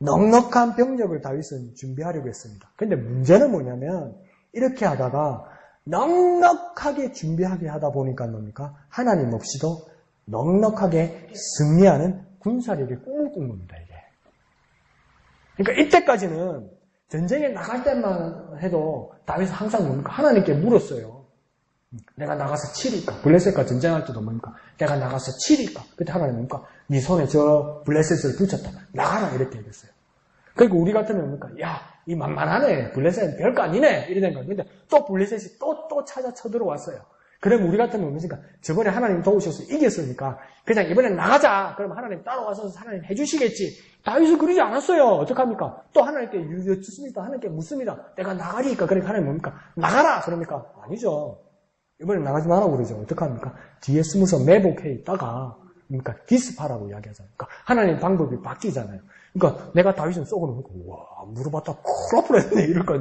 넉넉한 병력을 다윗은 준비하려고 했습니다. 근데 문제는 뭐냐면 이렇게 하다가 넉넉하게 준비하게 하다 보니까 뭡니까? 하나님 없이도 넉넉하게 승리하는 군사력이 꿈을 꾼 겁니다. 이게. 그러니까 이때까지는 전쟁에 나갈 때만 해도 다윗은 항상 뭡니까? 하나님께 물었어요. 내가 나가서 치리까? 블레셋과 전쟁할 때도 뭡니까? 내가 나가서 치리까? 그때 하나님 뭡니까? 네 손에 저 블레셋을 붙였다. 나가라 이렇게 얘기했어요. 그리고 우리 같으면 뭡니까? 야, 이 만만하네. 블레셋은 별거 아니네. 이런 거예요. 근데 또 블레셋이 또 찾아 쳐들어왔어요. 그럼 우리 같으면 뭡니까? 저번에 하나님 도우셔서 이겼으니까 그냥 이번엔 나가자. 그럼 하나님 따라와서 하나님 해주시겠지. 다윗은 그러지 않았어요. 어떡합니까? 또 하나님께 여쭙습니다. 하나님께 묻습니다. 내가 나가리니까. 그러니까 하나님 뭡니까? 나가라. 그럽니까? 아니죠. 이번엔 나가지 말라고 그러죠. 어떡합니까? 뒤에 숨어서 매복해 있다가 그러니까 기습하라고 이야기하잖아요. 그러니까 하나님 방법이 바뀌잖아요. 그러니까 내가 다윗은 쏘고는 우와 물어봤다 큰일 날 뻔했네 이럴 거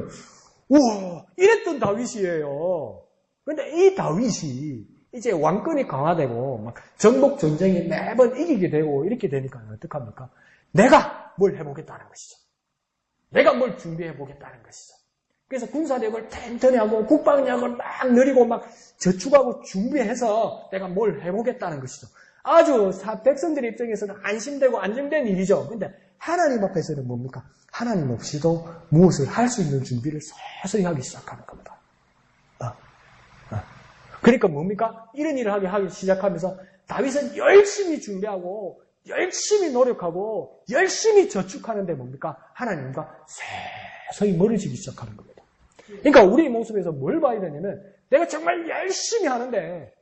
우와 이랬던 다윗이에요. 그런데 이 다윗이 이제 왕권이 강화되고 막 전복 전쟁에 매번 이기게 되고 이렇게 되니까 어떡합니까? 내가 뭘 해보겠다는 것이죠. 내가 뭘 준비해보겠다는 것이죠. 그래서 군사력을 튼튼히 하고 국방력을 막 늘리고 막 저축하고 준비해서 내가 뭘 해보겠다는 것이죠. 아주 백성들 입장에서는 안심되고 안정된 일이죠. 근데 하나님 앞에서는 뭡니까? 하나님 없이도 무엇을 할 수 있는 준비를 서서히 하기 시작하는 겁니다. 그러니까 뭡니까? 이런 일을 하기 시작하면서 다윗은 열심히 준비하고 열심히 노력하고 열심히 저축하는데 뭡니까? 하나님과 서서히 멀어지기 시작하는 겁니다. 그러니까 우리 모습에서 뭘 봐야 되냐면 내가 정말 열심히 하는데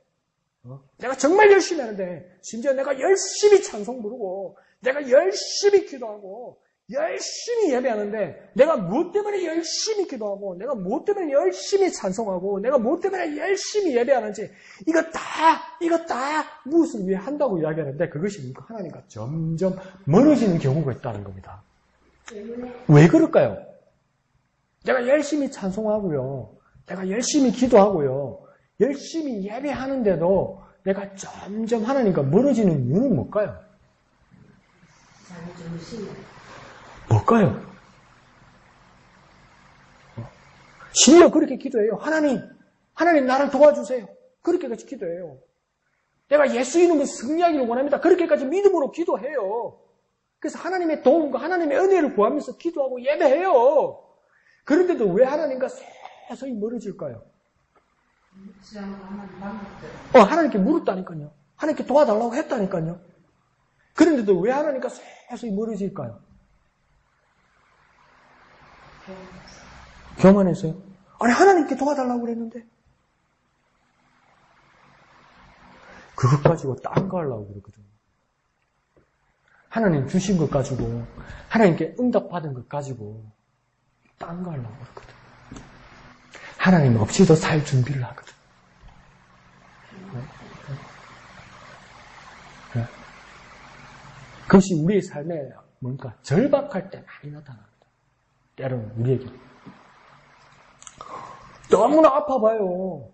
내가 정말 열심히 하는데 심지어 내가 열심히 찬송 부르고 내가 열심히 기도하고 열심히 예배하는데 내가 무엇 때문에 열심히 기도하고 내가 무엇 때문에 열심히 찬송하고 내가 무엇 때문에 열심히 예배하는지 이거 다 무엇을 위해 한다고 이야기하는데 그것이 뭡니까? 하나님과 점점 멀어지는 경우가 있다는 겁니다. 왜 그럴까요? 내가 열심히 찬송하고요. 내가 열심히 기도하고요. 열심히 예배하는데도 내가 점점 하나님과 멀어지는 이유는 뭘까요? 뭘까요? 심지어 그렇게 기도해요. 하나님 나를 도와주세요. 그렇게까지 기도해요. 내가 예수 이름으로 승리하기를 원합니다. 그렇게까지 믿음으로 기도해요. 그래서 하나님의 도움과 하나님의 은혜를 구하면서 기도하고 예배해요. 그런데도 왜 하나님과 서서히 멀어질까요? 하나님께 물었다니까요. 하나님께 도와달라고 했다니까요. 그런데도 왜 하나님과 서서히 멀어질까요? 교만해서요? 아니 하나님께 도와달라고 그랬는데 그것 가지고 딴 거 하려고 그러거든요. 하나님 주신 것 가지고 하나님께 응답받은 것 가지고 딴 거 하려고 그러거든요. 하나님 없이도 살 준비를 하거든요. 그것이 우리의 삶에 뭔가 절박할 때 많이 나타납니다. 때로는 우리에게 너무나 아파봐요.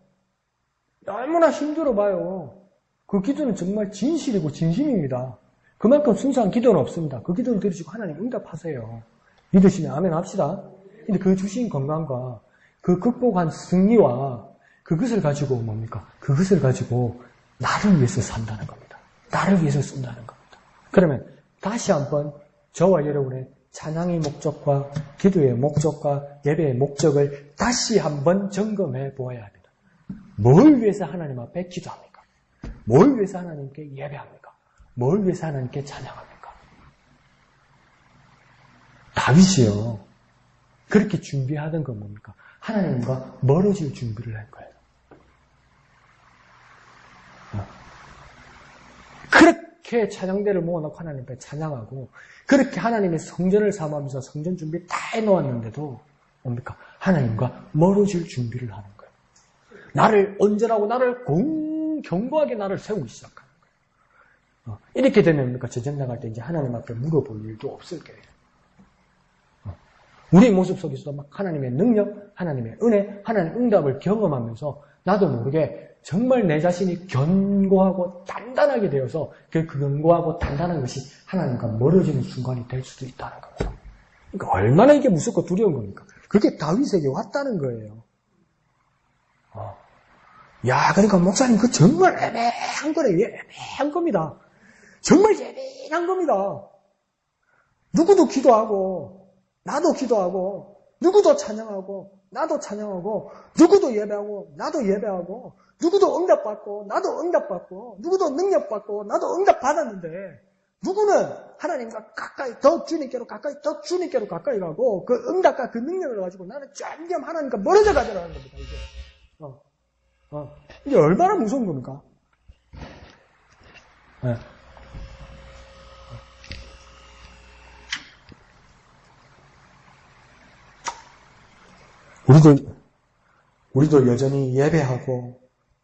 너무나 힘들어봐요. 그 기도는 정말 진실이고 진심입니다. 그만큼 순수한 기도는 없습니다. 그 기도를 들으시고 하나님 응답하세요. 믿으시면 아멘 합시다. 근데 그 주신 건강과 그 극복한 승리와 그것을 가지고 뭡니까? 그것을 가지고 나를 위해서 산다는 겁니다. 나를 위해서 쓴다는 겁니다. 그러면 다시 한번 저와 여러분의 찬양의 목적과 기도의 목적과 예배의 목적을 다시 한번 점검해 보아야 합니다. 뭘 위해서 하나님 앞에 기도합니까? 뭘 위해서 하나님께 예배합니까? 뭘 위해서 하나님께 찬양합니까? 다윗이요. 그렇게 준비하던 건 뭡니까? 하나님과 멀어질 준비를 할 거예요. 그렇게 찬양대를 모아놓고 하나님 앞에 찬양하고 그렇게 하나님의 성전을 삼으면서 성전 준비 다 해놓았는데도 뭡니까? 하나님과 멀어질 준비를 하는 거예요. 나를 온전하고 나를 견고하게 나를 세우기 시작하는 거예요. 이렇게 되면 뭡니까? 전쟁 나갈 때 이제 하나님 앞에 물어볼 일도 없을 거예요. 우리의 모습 속에서도 막 하나님의 능력, 하나님의 은혜, 하나님의 응답을 경험하면서 나도 모르게 정말 내 자신이 견고하고 단단하게 되어서 그 견고하고 단단한 것이 하나님과 멀어지는 순간이 될 수도 있다는 거죠. 그러니까 얼마나 이게 무섭고 두려운 겁니까? 그게 다윗에게 왔다는 거예요. 야, 그러니까 목사님 그 정말 애매한 거래요. 애매한 겁니다. 정말 애매한 겁니다. 누구도 기도하고 나도 기도하고 누구도 찬양하고 나도 찬양하고 누구도 예배하고 나도 예배하고 누구도 응답받고 나도 응답받고 누구도 능력받고 나도 응답받았는데 누구는 하나님과 가까이 더 주님께로 가까이 가고 그 응답과 그 능력을 가지고 나는 점점 하나님과 멀어져 가자라는 겁니다. 이게 이게 얼마나 무서운 겁니까? 네. 우리도 여전히 예배하고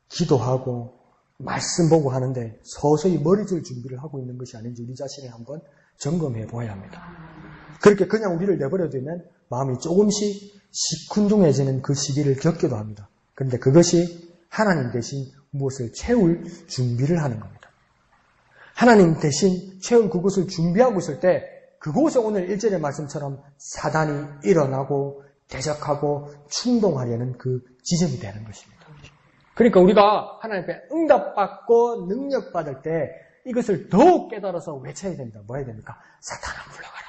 기도하고 말씀 보고 하는데 서서히 멀어질 준비를 하고 있는 것이 아닌지 우리 자신이 한번 점검해 보아야 합니다. 그렇게 그냥 우리를 내버려 두면 마음이 조금씩 시큰둥해지는 그 시기를 겪기도 합니다. 그런데 그것이 하나님 대신 무엇을 채울 준비를 하는 겁니다. 하나님 대신 채울 그것을 준비하고 있을 때 그곳에 오늘 1절의 말씀처럼 사단이 일어나고 대적하고 충동하려는 그 지점이 되는 것입니다. 그러니까 우리가 하나님 앞에 응답받고 능력받을 때 이것을 더욱 깨달아서 외쳐야 됩니다. 뭐 해야 됩니까? 사탄아 물러가라.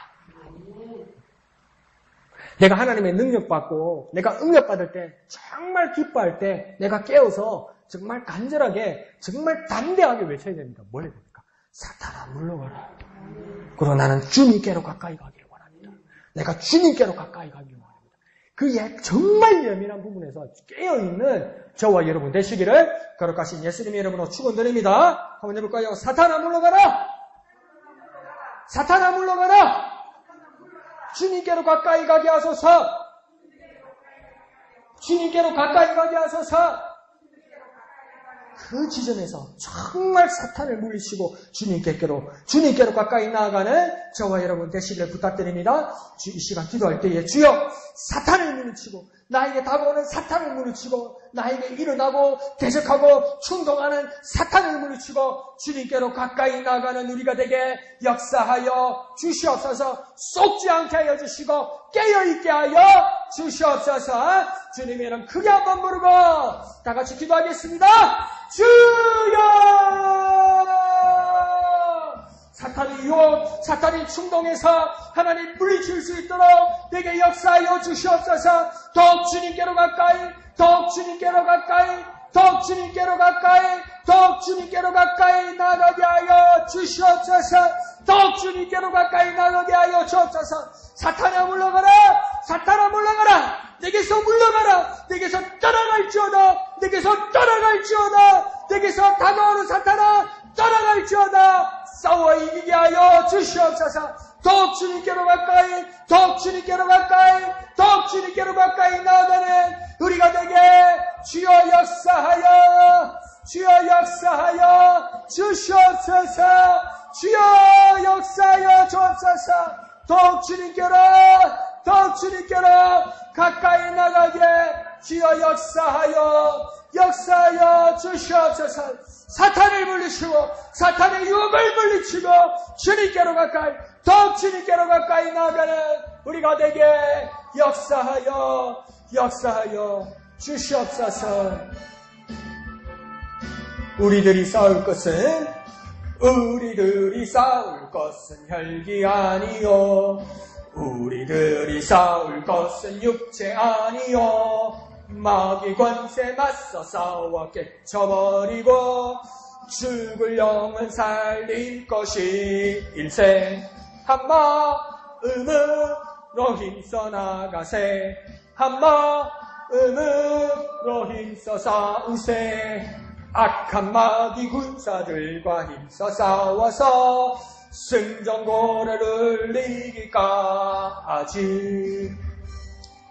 내가 하나님의 능력받고 내가 응답받을 때 정말 기뻐할 때 내가 깨어서 정말 간절하게 정말 담대하게 외쳐야 됩니다. 뭐 해야 됩니까? 사탄아 물러가라. 그리고 나는 주님께로 가까이 가기를 원합니다. 내가 주님께로 가까이 가기를 원합니다. 그 정말 예민한 부분에서 깨어있는 저와 여러분 되시기를 거룩하신 예수님의 이름으로 축원드립니다. 한번 해볼까요? 사탄아 물러가라! 사탄아 물러가라! 주님께로 가까이 가게 하소서! 주님께로 가까이 가게 하소서! 그 지점에서 정말 사탄을 물리치고 주님께로 가까이 나아가는 저와 여러분 되시기를 부탁드립니다. 이 시간 기도할 때에 주여 사탄을 물리치고 나에게 다가오는 사탄을 물리치고 나에게 일어나고 대적하고 충동하는 사탄을 물리치고 주님께로 가까이 나아가는 우리가 되게 역사하여 주시옵소서. 속지 않게 하여 주시고 깨어있게 하여 주시옵소서. 주님의 이름 크게 한번 부르고 다 같이 기도하겠습니다. 주여! 사탄의 유혹, 사탄의 충동에서 하나님 물리칠 수 있도록 내게 역사하여 주시옵소서. 더욱 주님께로 가까이, 더욱 주님께로 가까이, 더욱 주님께로 가까이, 더욱 주님께로 가까이 나가게 하여 주시옵소서. 더욱 주님께로 가까이 나가게 하여 주옵소서. 사탄아 물러가라! 사탄아 물러가라! 내게서 물러가라! 내게서 떠나갈지어다! 내게서 떠나갈지어다! 내게서 다가오는 사탄아 떠나갈지어다! 싸워 이기게 하여 주시옵소서. 더욱 주님께로 가까이, 더욱 주님께로 가까이, 더욱 주님께로 가까이 나아가는 우리가 되게 주여 역사하여, 주여 역사하여 주시옵소서. 주여 역사하여 주옵소서. 더욱 주님께로 가까이 나가게 주여 역사하여 주시옵소서. 사탄을 물리치고 사탄의 유혹을 물리치고 주님께로 가까이, 더욱 주님께로 가까이 나아가는 우리가 되게 역사하여 주시옵소서. 우리들이 싸울 것은 혈기 아니요, 우리들이 싸울 것은 육체 아니요, 마귀 권세 맞서 싸워 깨쳐버리고 죽을 영은 살릴 것이 일생. 한 마음으로 힘써 나가세, 한 은으로 힘써 싸우세. 악한 마귀 군사들과 힘써 싸워서 승전고래를 이기까지.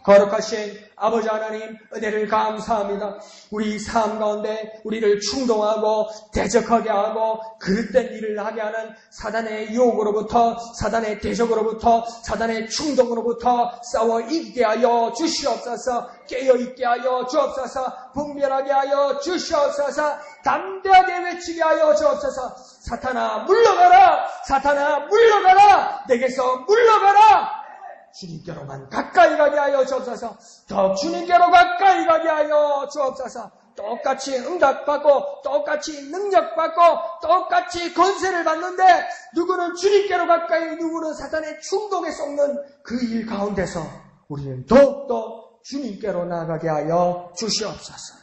거룩하신 아버지 하나님, 은혜를 감사합니다. 우리 삶 가운데 우리를 충동하고 대적하게 하고 그릇된 일을 하게 하는 사단의 유혹으로부터, 사단의 대적으로부터, 사단의 충동으로부터 싸워 이기게 하여 주시옵소서. 깨어있게 하여 주옵소서. 분별하게 하여 주시옵소서. 담대하게 외치게 하여 주옵소서. 사탄아 물러가라. 사탄아 물러가라. 내게서 물러가라. 주님께로만 가까이 가게 하여 주옵소서. 더 주님께로 가까이 가게 하여 주옵소서. 똑같이 응답받고 똑같이 능력받고 똑같이 권세를 받는데 누구는 주님께로 가까이, 누구는 사탄의 충동에 속는 그 일 가운데서 우리는 더욱더 주님께로 나아가게 하여 주시옵소서.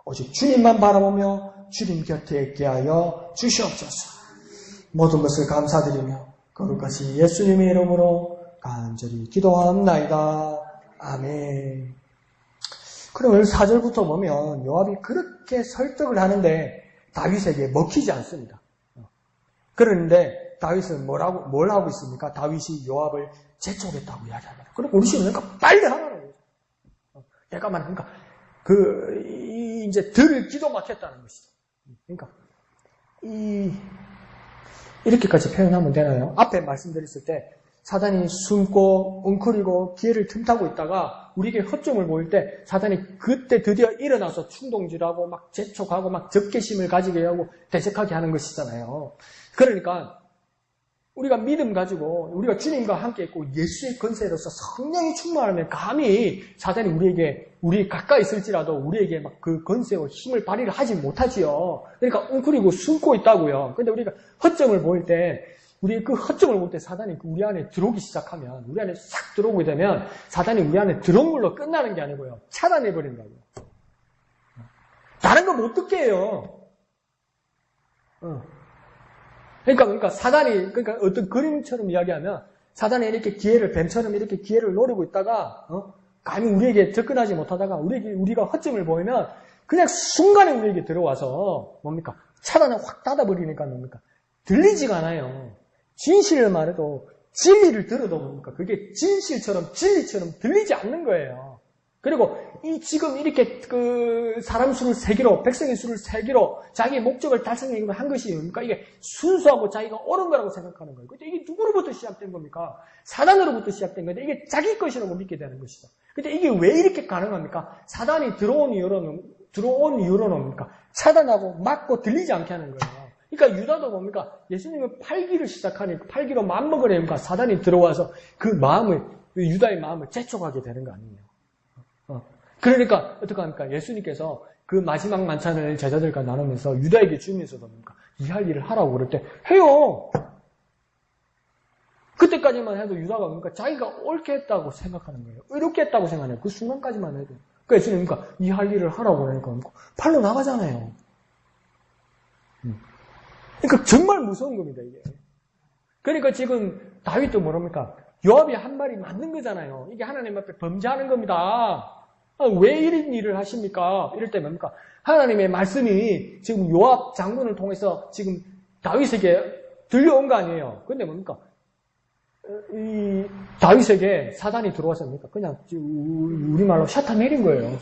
오직 주님만 바라보며 주님 곁에 있게 하여 주시옵소서. 모든 것을 감사드리며 거룩하신 예수님의 이름으로 간절히 기도합나이다. 아멘. 그럼 4절부터 보면 요압이 그렇게 설득을 하는데 다윗에게 먹히지 않습니다. 그런데 다윗은 뭘 하고 있습니까? 다윗이 요압을 재촉했다고 이야기합니다. 그럼 우리 시는 그러니까 빨리 하라고. 내가 말하니까 이제 들을 기도 막혔다는 것이죠. 그러니까 이렇게까지 표현하면 되나요? 앞에 말씀드렸을 때 사단이 숨고 웅크리고 기회를 틈타고 있다가 우리에게 허점을 보일 때 사단이 그때 드디어 일어나서 충동질하고 막 재촉하고 막 적개심을 가지게 하고 대적하게 하는 것이잖아요. 그러니까 우리가 믿음 가지고 우리가 주님과 함께 있고 예수의 권세로서 성령이 충만하면 감히 사단이 우리 가까이 있을지라도 우리에게 막 그 권세와 힘을 발휘를 하지 못하지요. 그러니까 웅크리고 숨고 있다고요. 근데 우리가 허점을 보일 때 우리 그 허점을 볼 때 사단이 우리 안에 들어오기 시작하면, 우리 안에 싹 들어오게 되면 사단이 우리 안에 들어온 걸로 끝나는 게 아니고요. 차단해버린다고요. 다른 거 못 듣게 해요. 그러니까 사단이, 그러니까 어떤 그림처럼 이야기하면 사단이 이렇게 뱀처럼 이렇게 기회를 노리고 있다가, 감히 우리에게 접근하지 못하다가 우리가 허점을 보이면 그냥 순간에 우리에게 들어와서 뭡니까? 차단을 확 닫아버리니까 뭡니까? 들리지가 않아요. 진실을 말해도 진리를 들어도 뭡니까? 그게 진리처럼 들리지 않는 거예요. 그리고 지금 이렇게 사람 수를 세기로, 백성의 수를 세기로 자기의 목적을 달성한 것이 뭡니까? 이게 순수하고 자기가 옳은 거라고 생각하는 거예요. 근데 이게 누구로부터 시작된 겁니까? 사단으로부터 시작된 건데 이게 자기 것이라고 믿게 되는 것이죠. 근데 이게 왜 이렇게 가능합니까? 사단이 들어온 이유로는 뭡니까? 차단하고 막고 들리지 않게 하는 거예요. 그러니까 유다도 뭡니까? 예수님은 팔기를 시작하니까 팔기로 맘먹으려 하니까 사단이 들어와서 유다의 마음을 재촉하게 되는 거 아니에요. 그러니까 어떡합니까? 예수님께서 그 마지막 만찬을 제자들과 나누면서 유다에게 주면서도 뭡니까? 이 할 일을 하라고 그럴 때 해요. 그때까지만 해도 유다가 뭡니까? 자기가 옳게 했다고 생각하는 거예요. 의롭게 했다고 생각해요. 그 순간까지만 해도. 그러니까 예수님 이 할 일을 하라고 그러니까 팔로 나가잖아요. 그러니까 정말 무서운 겁니다, 이게. 그러니까 지금 다윗도 뭐랍니까? 요압이 한 말이 맞는 거잖아요. 이게 하나님 앞에 범죄하는 겁니다. 왜 이런 일을 하십니까? 이럴 때 뭡니까? 하나님의 말씀이 지금 요압 장군을 통해서 지금 다윗에게 들려온 거 아니에요. 근데 뭡니까? 이 다윗에게 사단이 들어와서 뭡니까? 그냥 우리말로 샤타 내린 거예요.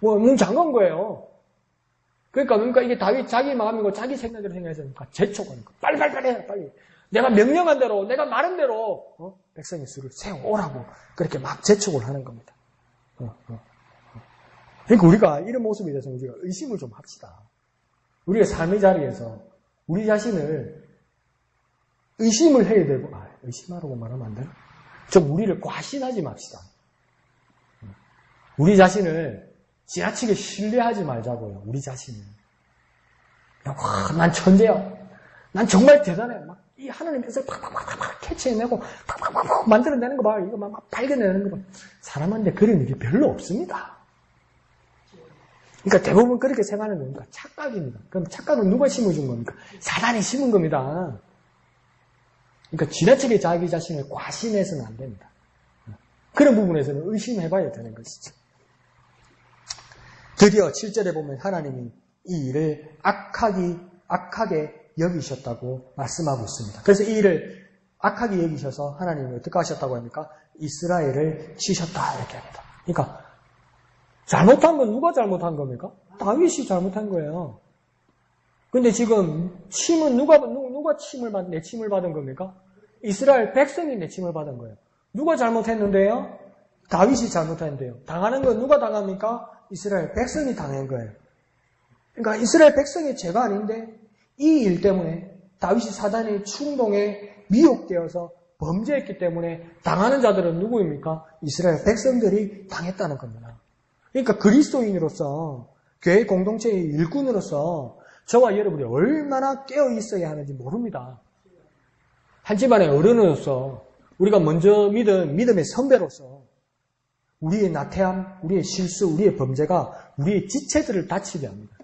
문 잠간 거예요. 그러니까 이게 다윗 자기 마음이고 자기 생각대로 생각해서 재촉하는 거. 빨리 해, 빨리. 내가 명령한 대로, 내가 말한 대로 백성의 수를 세워오라고 그렇게 막 재촉을 하는 겁니다. 그러니까 우리가 이런 모습에 대해서 우리가 의심을 좀 합시다. 우리가 삶의 자리에서 우리 자신을 의심을 해야 되고, 의심하라고 말하면 안 되나? 좀 우리를 과신하지 맙시다. 우리 자신을 지나치게 신뢰하지 말자고요. 우리 자신을. 난 천재야. 난 정말 대단해. 막 이 하나님 뜻을 팍팍팍팍 캐치해내고 팍팍팍 만들어내는 거 봐. 이거 막 발견해내는 거 봐. 사람한테 그런 일이 별로 없습니다. 그러니까 대부분 그렇게 생각하는 겁니까? 착각입니다. 그럼 착각은 누가 심어준 겁니까? 사단이 심은 겁니다. 그러니까 지나치게 자기 자신을 과신해서는 안 됩니다. 그런 부분에서는 의심해봐야 되는 것이죠. 드디어 7절에 보면 하나님이 이 일을 악하게 여기셨다고 말씀하고 있습니다. 그래서 이 일을 악하게 여기셔서 하나님이 어떻게 하셨다고 합니까? 이스라엘을 치셨다 이렇게 합니다. 그러니까 잘못한 건 누가 잘못한 겁니까? 다윗이 잘못한 거예요. 근데 지금 침은 누가 내 침을 받은 겁니까? 이스라엘 백성이 내 침을 받은 거예요. 누가 잘못했는데요? 다윗이 잘못했는데요. 당하는 건 누가 당합니까? 이스라엘 백성이 당한 거예요. 그러니까 이스라엘 백성의 죄가 아닌데 이 일 때문에 다윗이 사단의 충동에 미혹되어서 범죄했기 때문에 당하는 자들은 누구입니까? 이스라엘 백성들이 당했다는 겁니다. 그러니까 그리스도인으로서 교회 공동체의 일꾼으로서 저와 여러분이 얼마나 깨어 있어야 하는지 모릅니다. 한 집안의 어른으로서 우리가 먼저 믿은 믿음의 선배로서 우리의 나태함, 우리의 실수, 우리의 범죄가 우리의 지체들을 다치게 합니다.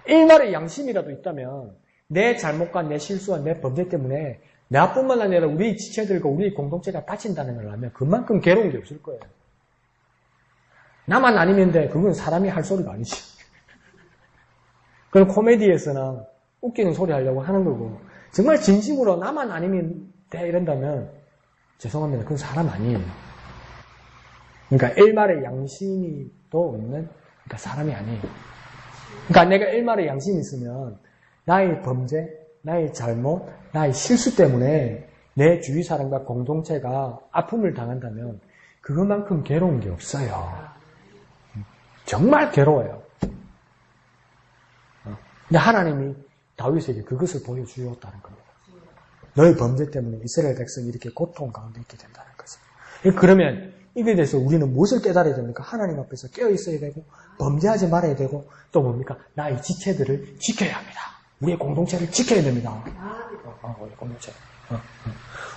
일말의 양심이라도 있다면 내 잘못과 내 실수와 내 범죄 때문에 나뿐만 아니라 우리의 지체들과 우리의 공동체가 다친다는 걸 알면 그만큼 괴로운 게 없을 거예요. 나만 아니면 돼. 그건 사람이 할 소리가 아니지. 그건 코미디에서나 웃기는 소리 하려고 하는 거고 정말 진심으로 나만 아니면 돼 이런다면 죄송합니다. 그건 사람 아니에요. 그러니까 일말의 양심이 또 없는 그러니까 사람이 아니에요. 그러니까 내가 일말의 양심이 있으면 나의 범죄, 나의 잘못, 나의 실수 때문에 내 주위 사람과 공동체가 아픔을 당한다면 그것만큼 괴로운 게 없어요. 정말 괴로워요. 근데 하나님이 다윗에게 그것을 보여주었다는 겁니다. 너의 범죄 때문에 이스라엘 백성이 이렇게 고통 가운데 있게 된다는 거죠. 그러면 이거에 대해서 우리는 무엇을 깨달아야 됩니까? 하나님 앞에서 깨어 있어야 되고 범죄하지 말아야 되고 또 뭡니까? 나의 지체들을 지켜야 합니다. 우리의 공동체를 지켜야 됩니다. 우리 공동체.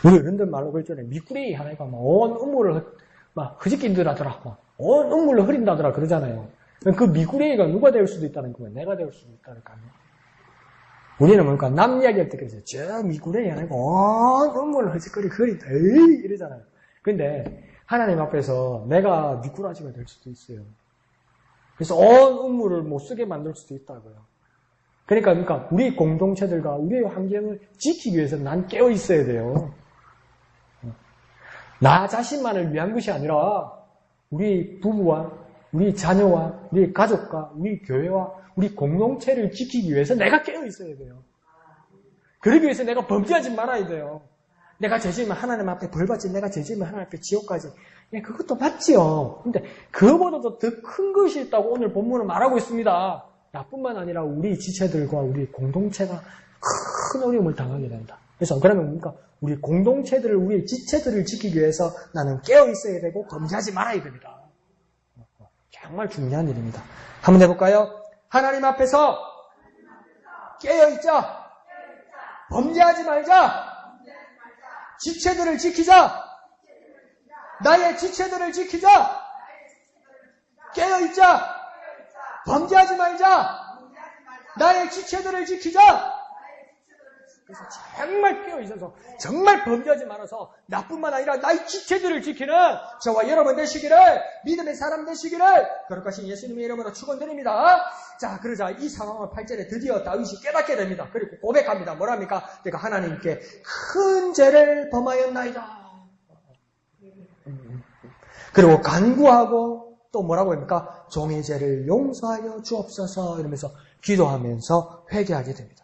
우리 어른들 말로 그랬잖아요. 미꾸리 하나가 온 음물을 흐지낀다더라. 온 음물을 흐린다더라 그러잖아요. 그 미꾸리가 누가 될 수도 있다는 거예요. 내가 될 수도 있다는 거예요. 우리는 뭡니까? 남 이야기할 때 그래서 저 미꾸리 하나가 온 음물을 흐린다. 에이 이러잖아요. 근데 하나님 앞에서 내가 미꾸라지가 될 수도 있어요. 그래서 온 음물을 못 쓰게 만들 수도 있다고요. 그러니까 우리 공동체들과 우리의 환경을 지키기 위해서 난 깨어 있어야 돼요. 나 자신만을 위한 것이 아니라 우리 부부와 우리 자녀와 우리 가족과 우리 교회와 우리 공동체를 지키기 위해서 내가 깨어 있어야 돼요. 그러기 위해서 내가 범죄하지 말아야 돼요. 내가 죄지으면 하나님 앞에 벌받지, 내가 죄지으면 하나님 앞에 지옥까지. 그것도 맞지요. 근데 그거보다도 더 큰 것이 있다고 오늘 본문은 말하고 있습니다. 나뿐만 아니라 우리 지체들과 우리 공동체가 큰 어려움을 당하게 된다. 그래서 그러면 뭡니까? 우리 공동체들을, 우리 지체들을 지키기 위해서 나는 깨어 있어야 되고 범죄하지 말아야 됩니다. 정말 중요한 일입니다. 한번 해볼까요? 하나님 앞에서 깨어 있자. 범죄하지 말자. 지체들을 지키자. 나의 지체들을 지키자. 깨어있자. 범죄하지 말자. 나의 지체들을 지키자. 그래서 정말 깨어있어서 정말 범죄하지 말아서 나뿐만 아니라 나의 지체들을 지키는 저와 여러분 되시기를, 믿음의 사람 되시기를 거룩하신 예수님의 이름으로 축원드립니다. 자, 그러자 이 상황을 8절에 드디어 다윗이 깨닫게 됩니다. 그리고 고백합니다. 뭐랍니까? 내가 하나님께 큰 죄를 범하였나이다. 그리고 간구하고 또 뭐라고 합니까? 종의 죄를 용서하여 주옵소서 이러면서 기도하면서 회개하게 됩니다.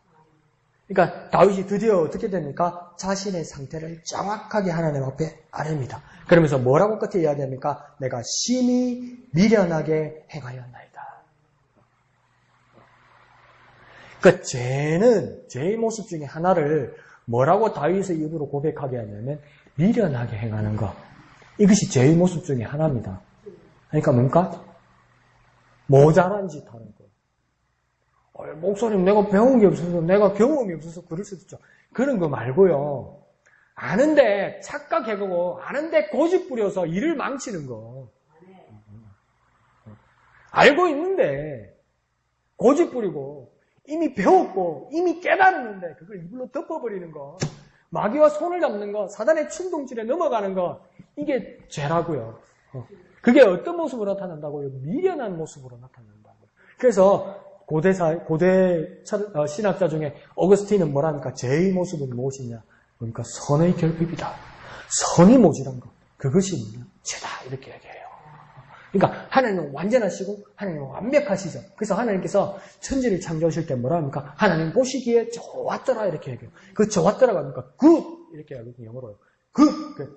그러니까 다윗이 드디어 어떻게 됩니까? 자신의 상태를 정확하게 하나님 앞에 아냅니다. 그러면서 뭐라고 끝에 이야기합니까? 내가 심히 미련하게 행하였나이다. 그러니까 죄의 모습 중에 하나를 뭐라고 다윗의 입으로 고백하게 하냐면 미련하게 행하는 것. 이것이 죄의 모습 중에 하나입니다. 그러니까 뭡니까? 모자란 짓 하는 거. 목사님 내가 배운 게 없어서 내가 경험이 없어서 그럴 수도 있죠. 그런 거 말고요. 아는데 착각해보고 아는데 고집 부려서 일을 망치는 거. 알고 있는데 고집 부리고 이미 배웠고 이미 깨달았는데 그걸 입으로 덮어버리는 거. 마귀와 손을 잡는 거, 사단의 충동질에 넘어가는 거, 이게 죄라고요. 그게 어떤 모습으로 나타난다고요? 미련한 모습으로 나타난다고요. 그래서 고대 신학자 중에 어거스틴은 뭐랍니까? 죄의 모습은 무엇이냐? 그러니까 선의 결핍이다. 선이 모자란 것. 그것이 죄다. 이렇게 얘기해요. 그러니까 하나님은 완전하시고 하나님은 완벽하시죠. 그래서 하나님께서 천지를 창조하실 때 뭐라 합니까? 하나님 보시기에 좋았더라 이렇게 얘기해요. 그 좋았더라가 뭡니까? good 이렇게 하거든요. 영어로요.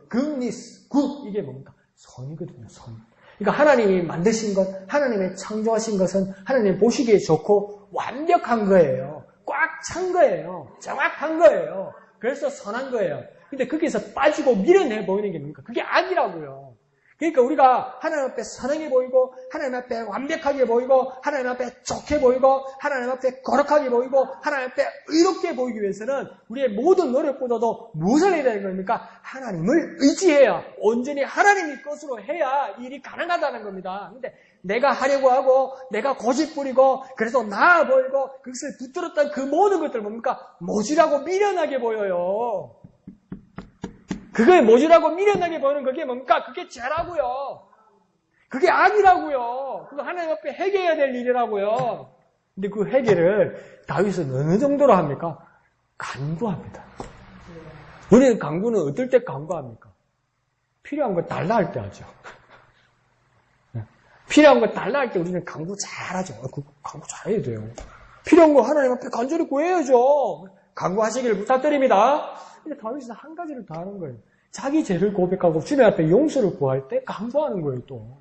goodness, good 이게 뭡니까? 선이거든요. 선. 그러니까 하나님이 만드신 것, 하나님의 창조하신 것은 하나님 보시기에 좋고 완벽한 거예요. 꽉 찬 거예요. 정확한 거예요. 그래서 선한 거예요. 근데 거기서 빠지고 밀어내 보이는 게 뭡니까? 그게 악이라고요. 그러니까 우리가 하나님 앞에 선하게 보이고 하나님 앞에 완벽하게 보이고 하나님 앞에 좋게 보이고 하나님 앞에 거룩하게 보이고 하나님 앞에 의롭게 보이기 위해서는 우리의 모든 노력보다도 무엇을 해야 되는 겁니까? 하나님을 의지해야 온전히 하나님의 것으로 해야 일이 가능하다는 겁니다. 근데 내가 하려고 하고 내가 고집부리고 그래서 나아 보이고 그것을 붙들었던 그 모든 것들 뭡니까? 모질하고 미련하게 보여요. 그게 모질하고 미련하게 보이는 그게 뭡니까? 그게 죄라고요. 그게 악이라고요. 그거 하나님 앞에 해결해야 될 일이라고요. 근데 그 해결을 다윗은 어느 정도로 합니까? 간구합니다. 우리는 간구는 어떨 때 간구합니까? 필요한 거 달라 할 때 하죠. 필요한 거 달라 할 때 우리는 간구 잘하죠. 간구 잘해야 돼요. 필요한 거 하나님 앞에 간절히 구해야죠. 간구하시기를 부탁드립니다. 근데 다윗은 한 가지를 더 하는 거예요. 자기 죄를 고백하고 주님 앞에 용서를 구할 때 간구하는 거예요, 또.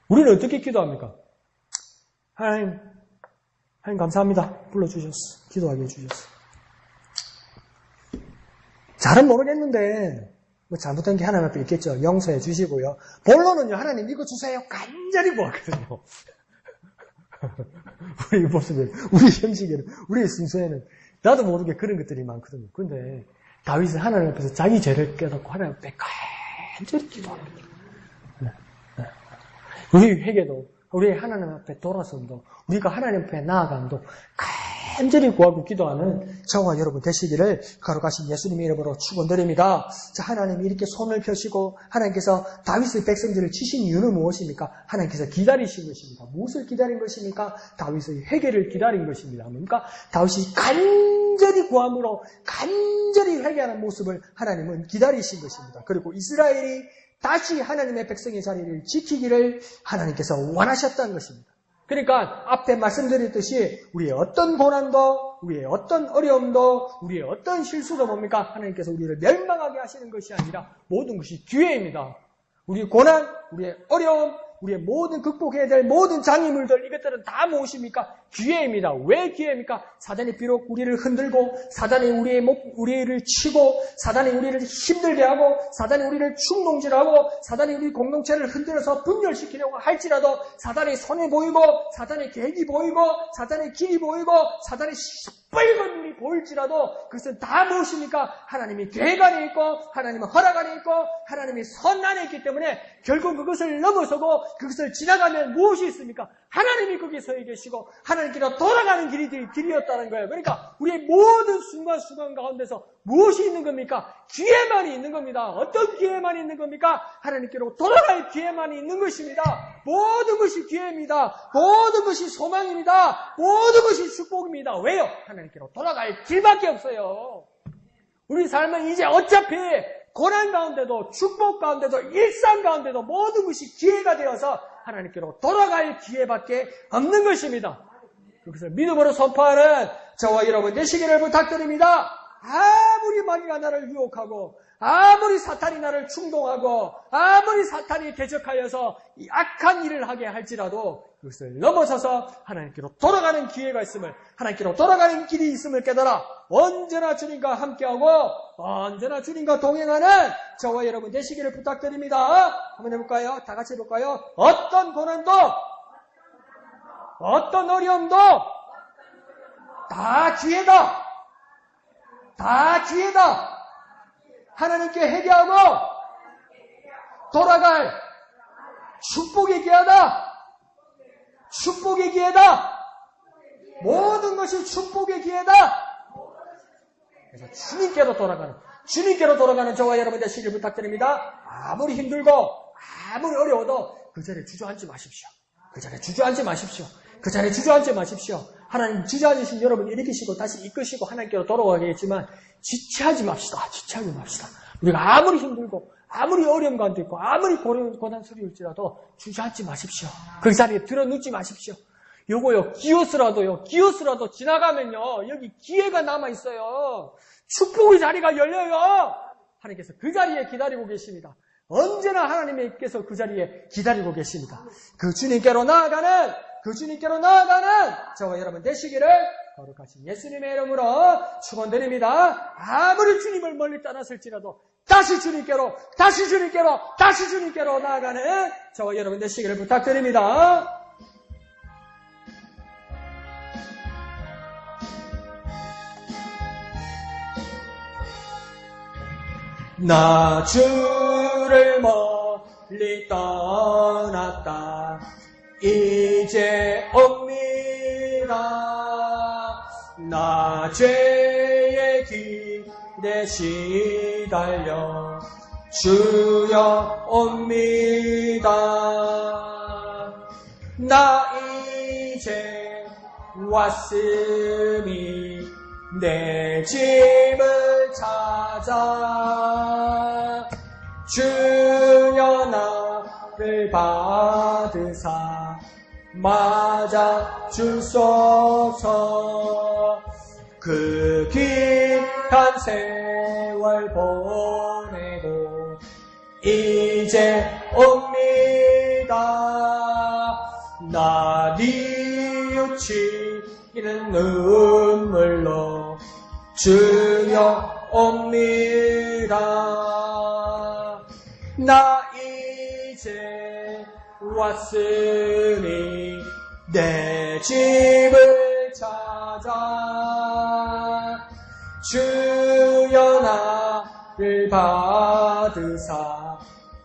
우리는 어떻게 기도합니까? 하나님 감사합니다. 불러주셨어. 기도하게 해주셨어. 잘은 모르겠는데, 뭐 잘못된 게 하나님 앞에 있겠죠. 용서해 주시고요. 본론은요, 하나님 이거 주세요. 간절히 구하거든요. 우리 모습에, 우리 형식에는, 우리의 순서에는 나도 모르게 그런 것들이 많거든요. 근데 다윗은 하나님 앞에서 자기 죄를 깨닫고 하나님 앞에 간절히 기도합니다. 우리 회개도, 우리 하나님 앞에 돌아선도, 우리가 하나님 앞에 나아감도 간절히 구하고 기도하는 저와 여러분 되시기를 거룩하신 예수님의 이름으로 축원드립니다. 자, 하나님이 이렇게 손을 펴시고 하나님께서 다윗의 백성들을 치신 이유는 무엇입니까? 하나님께서 기다리신 것입니다. 무엇을 기다린 것입니까? 다윗의 회개를 기다린 것입니다. 뭡니까? 다윗이 간절히 구함으로 간절히 회개하는 모습을 하나님은 기다리신 것입니다. 그리고 이스라엘이 다시 하나님의 백성의 자리를 지키기를 하나님께서 원하셨다는 것입니다. 그러니까 앞에 말씀드렸듯이 우리의 어떤 고난도, 우리의 어떤 어려움도, 우리의 어떤 실수도 뭡니까? 하나님께서 우리를 멸망하게 하시는 것이 아니라 모든 것이 기회입니다. 우리의 고난, 우리의 어려움, 우리의 모든 극복해야 될 모든 장애물들 이것들은 다 무엇입니까? 기회입니다. 왜 기회입니까? 사단이 비록 우리를 흔들고 사단이 우리를 치고 사단이 우리를 힘들게 하고 사단이 우리를 충동질하고 사단이 우리 공동체를 흔들어서 분열시키려고 할지라도 사단이 손에 보이고 사단의 계획이 보이고 사단의 길이 보이고 사단의 시뻘건 눈이 보일지라도 그것은 다 무엇입니까? 하나님이 계획 안에 있고 하나님의 허락 안에 있고 하나님이 선 안에 있기 때문에 결국 그것을 넘어서고 그것을 지나가면 무엇이 있습니까? 하나님이 거기에 서 계시고 하나님께로 돌아가는 길이었다는 거예요. 그러니까 우리의 모든 순간순간 가운데서 무엇이 있는 겁니까? 기회만이 있는 겁니다. 어떤 기회만이 있는 겁니까? 하나님께로 돌아갈 기회만이 있는 것입니다. 모든 것이 기회입니다. 모든 것이 소망입니다. 모든 것이 축복입니다. 왜요? 하나님께로 돌아갈 길밖에 없어요. 우리 삶은 이제 어차피 고난 가운데도 축복 가운데도 일상 가운데도 모든 것이 기회가 되어서 하나님께로 돌아갈 기회밖에 없는 것입니다. 그것을 믿음으로 선포하는 저와 여러분 되시기를 부탁드립니다. 아무리 마귀가 나를 유혹하고 아무리 사탄이 나를 충동하고 아무리 사탄이 대적하여서 이 악한 일을 하게 할지라도 그것을 넘어서서 하나님께로 돌아가는 기회가 있음을 하나님께로 돌아가는 길이 있음을 깨달아 언제나 주님과 함께하고 언제나 주님과 동행하는 저와 여러분 되시기를 부탁드립니다. 한번 해볼까요? 다 같이 해볼까요? 어떤 고난도 어떤 어려움도 다 기회다. 다 기회다. 하나님께 회개하고 돌아갈 축복의 기회다. 축복의 기회다. 모든 것이 축복의 기회다. 그래서 주님께로 돌아가는 저와 여러분 되시길 부탁드립니다. 아무리 힘들고 아무리 어려워도 그 자리에 주저앉지 마십시오. 그 자리에 주저앉지 마십시오. 그 자리에 주저앉지 마십시오. 하나님 주저앉으신 여러분 일으키시고 다시 이끄시고 하나님께로 돌아가겠지만 지체하지 맙시다. 지체하지 맙시다. 우리가 아무리 힘들고 아무리 어려움 가운데 있고 아무리 고난스러울지라도 주저앉지 마십시오. 그 자리에 들어눕지 마십시오. 요거요 기어스라도 지나가면요 여기 기회가 남아있어요. 축복의 자리가 열려요. 하나님께서 그 자리에 기다리고 계십니다. 언제나 하나님께서 그 자리에 기다리고 계십니다. 그 주님께로 나아가는 저와 여러분 되시기를 거룩하신 예수님의 이름으로 축원드립니다. 아무리 주님을 멀리 떠났을지라도 다시 주님께로 나아가는 저와 여러분 되시기를 부탁드립니다. 나 주를 멀리 떠났다 이제 옵니다. 나 죄의 길에 시달려 주여 옵니다. 나 이제 왔으니 내 집을 찾아 주여 나를 받으사 맞아 주소서. 그 귀한 세월 보내고 이제 옵니다. 나 뉘우치는 눈물로 주여 옵니다. 나 이제 왔으니 내 집을 찾아 주여 나를 받으사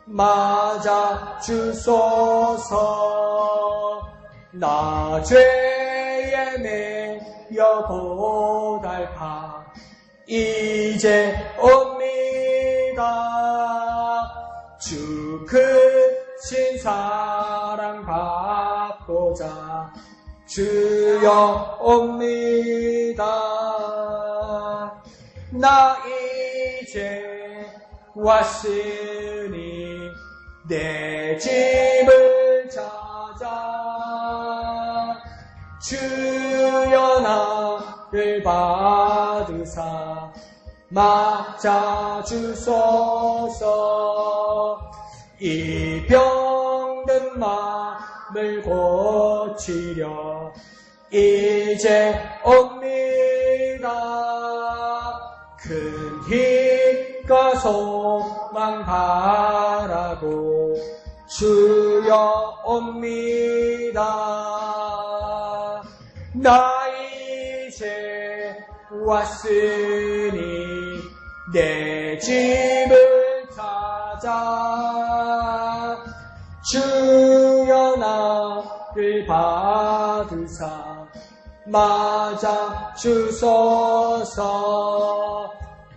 맞아 주소서. 나 죄에 매여 고달파 이제 옵니다. 주 크신 사랑 받고자 주여 옵니다. 나 이제 왔으니 내 집을 찾아 주여 나를 받으사 맞아 주소서. 이 병든 마음을 고치려 이제 옵니다. 큰 힘과 소망 바라고 주여 옵니다. 나 이제 왔으니 내 집을 찾아 주여 나를 받으사 맞아 주소서.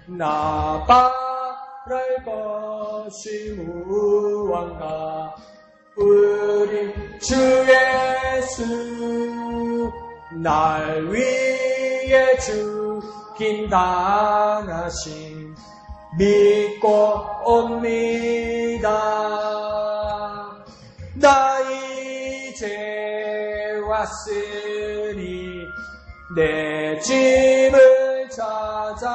나 바랄 것이 무언가 우리 주 예수 날 위해 죽임 당하신 믿고 옵니다. 나 이제 왔으니 내 집을 찾아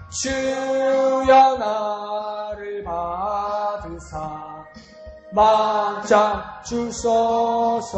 주여 나를 받으사 맞아 주소서.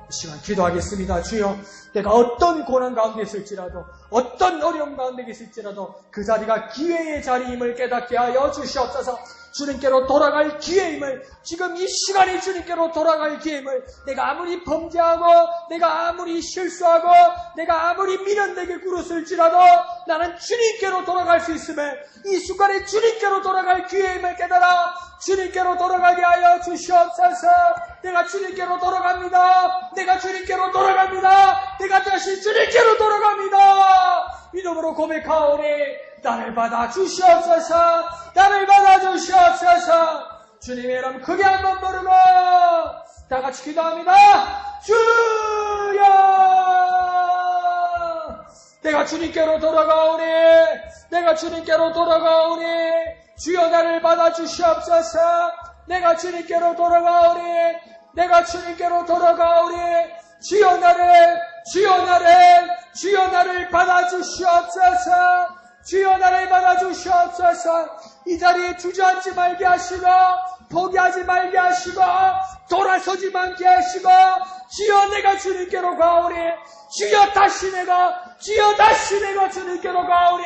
이 시간 기도하겠습니다. 주여, 내가 어떤 고난 가운데 있을지라도 어떤 어려움 가운데 있을지라도 그 자리가 기회의 자리임을 깨닫게 하여 주시옵소서. 주님께로 돌아갈 기회임을, 지금 이 시간이 주님께로 돌아갈 기회임을, 내가 아무리 범죄하고 내가 아무리 실수하고 내가 아무리 미련되게 굴었을지라도 나는 주님께로 돌아갈 수 있음을, 이 순간에 주님께로 돌아갈 기회임을 깨달아 주님께로 돌아가게 하여 주시옵소서. 내가 주님께로 돌아갑니다. 내가 주님께로 돌아갑니다. 내가 다시 주님께로 돌아갑니다. 믿음으로 고백하오니 나를 받아 주시옵소서. 나를 받아 주시옵소서. 주님의 이름 크게 한번 부르고 다 같이 기도합니다. 주여! 내가 주님께로 돌아가오니 내가 주님께로 돌아가오니 주여 나를 받아 주시옵소서. 내가 주님께로 돌아가오니 내가 주님께로 돌아가오니 주여 나를 받아 주시옵소서. 주여 나를 받아 주시옵소서. 이 자리에 주저앉지 말게 하시고 포기하지 말게 하시고 돌아서지 말게 하시고 주여 내가 주님께로 가오니 주여 다시 내가 주님께로 가오니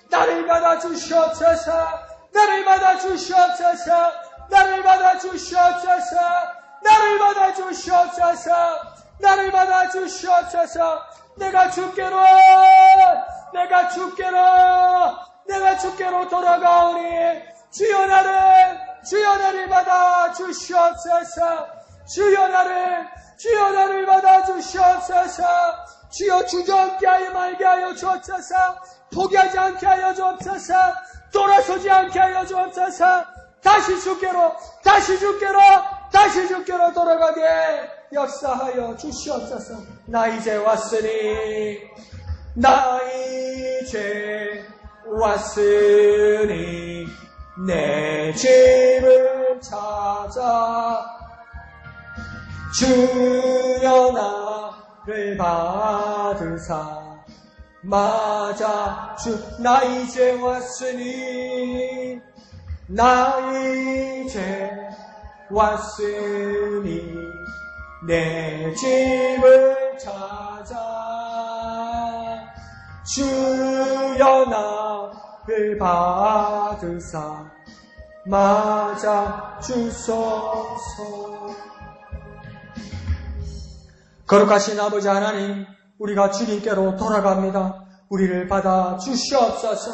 나를 받아 주시옵소서. 나를 받아 주시옵소서. 나를 받아 주시옵소서. 나를 받아 주시옵소서. 나를 받아 주시옵소서. 내가 주께로 돌아가오니 주여 나를 받아 주시옵소서. 주여 나를 받아 주시옵소서. 주여 주저앉게 하여 말게 하여 주옵소서. 포기하지 않게 하여 주옵소서. 돌아서지 않게 하여 주옵소서. 다시 주께로 돌아가게 역사하여 주시옵소서. 나 이제 왔으니 내 집을 찾아 주여 나를 받으사 맞아 나 이제 왔으니 내 집을 찾아 주여 나를 받으사 맞아 주소서. 거룩하신 아버지 하나님, 우리가 주님께로 돌아갑니다. 우리를 받아 주시옵소서.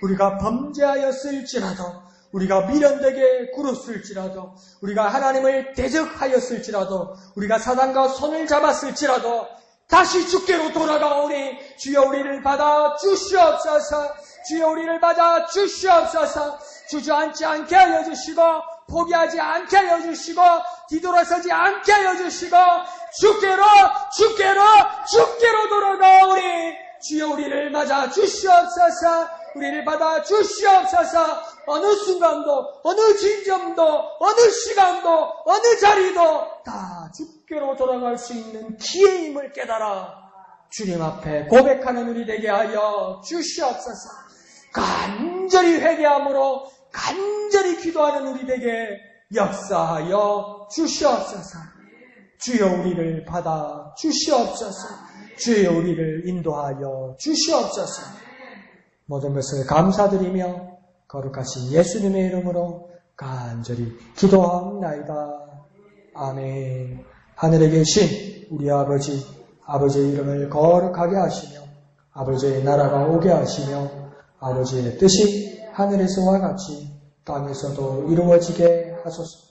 우리가 범죄하였을지라도, 우리가 미련되게 굴었을지라도, 우리가 하나님을 대적하였을지라도, 우리가 사단과 손을 잡았을지라도 다시 주께로 돌아가오니 주여 우리를 받아 주시옵소서. 주여 우리를 받아 주시옵소서. 주저앉지 않게 하여 주시고 포기하지 않게 하여 주시고 뒤돌아서지 않게 하여 주시고 주께로 돌아가오니 주여 우리를 맞아 주시옵소서. 우리를 받아 주시옵소서. 어느 순간도 어느 진점도 어느 시간도 어느 자리도 다 주께로 돌아갈 수 있는 기회의 힘을 깨달아 주님 앞에 고백하는 우리 되게 하여 주시옵소서. 간절히 회개함으로 간절히 기도하는 우리 되게 역사하여 주시옵소서. 주여 우리를 받아 주시옵소서. 주여 우리를 인도하여 주시옵소서. 모든 것을 감사드리며 거룩하신 예수님의 이름으로 간절히 기도하옵나이다. 아멘. 하늘에 계신 우리 아버지의 이름을 거룩하게 하시며 아버지의 나라가 오게 하시며 아버지의 뜻이 하늘에서와 같이 땅에서도 이루어지게 하소서.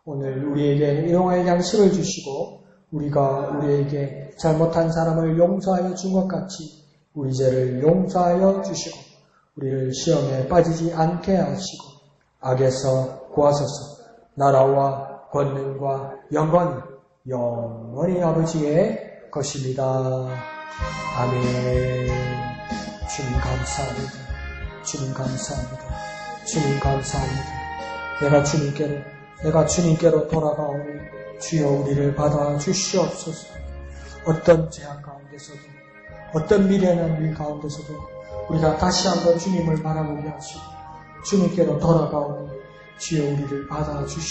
오늘 우리에게 일용할 양식을 주시고 우리가 우리에게 잘못한 사람을 용서하여 준 것 같이 우리 죄를 용서하여 주시고 우리를 시험에 빠지지 않게 하시고 악에서 구하소서. 나라와 권능과 영광이 영원히 아버지의 것입니다. 아멘. 주님 감사합니다. 주님 감사합니다. 주님 감사합니다. 내가 주님께로 돌아가오니 주여 우리를 받아 주시옵소서. 어떤 제약 가운데서도 어떤 미련한 일 가운데서도 우리가 다시 한번 주님을 바라보게 하시고 주님께로 돌아가오니 주여 우리를 받아 주시옵소서.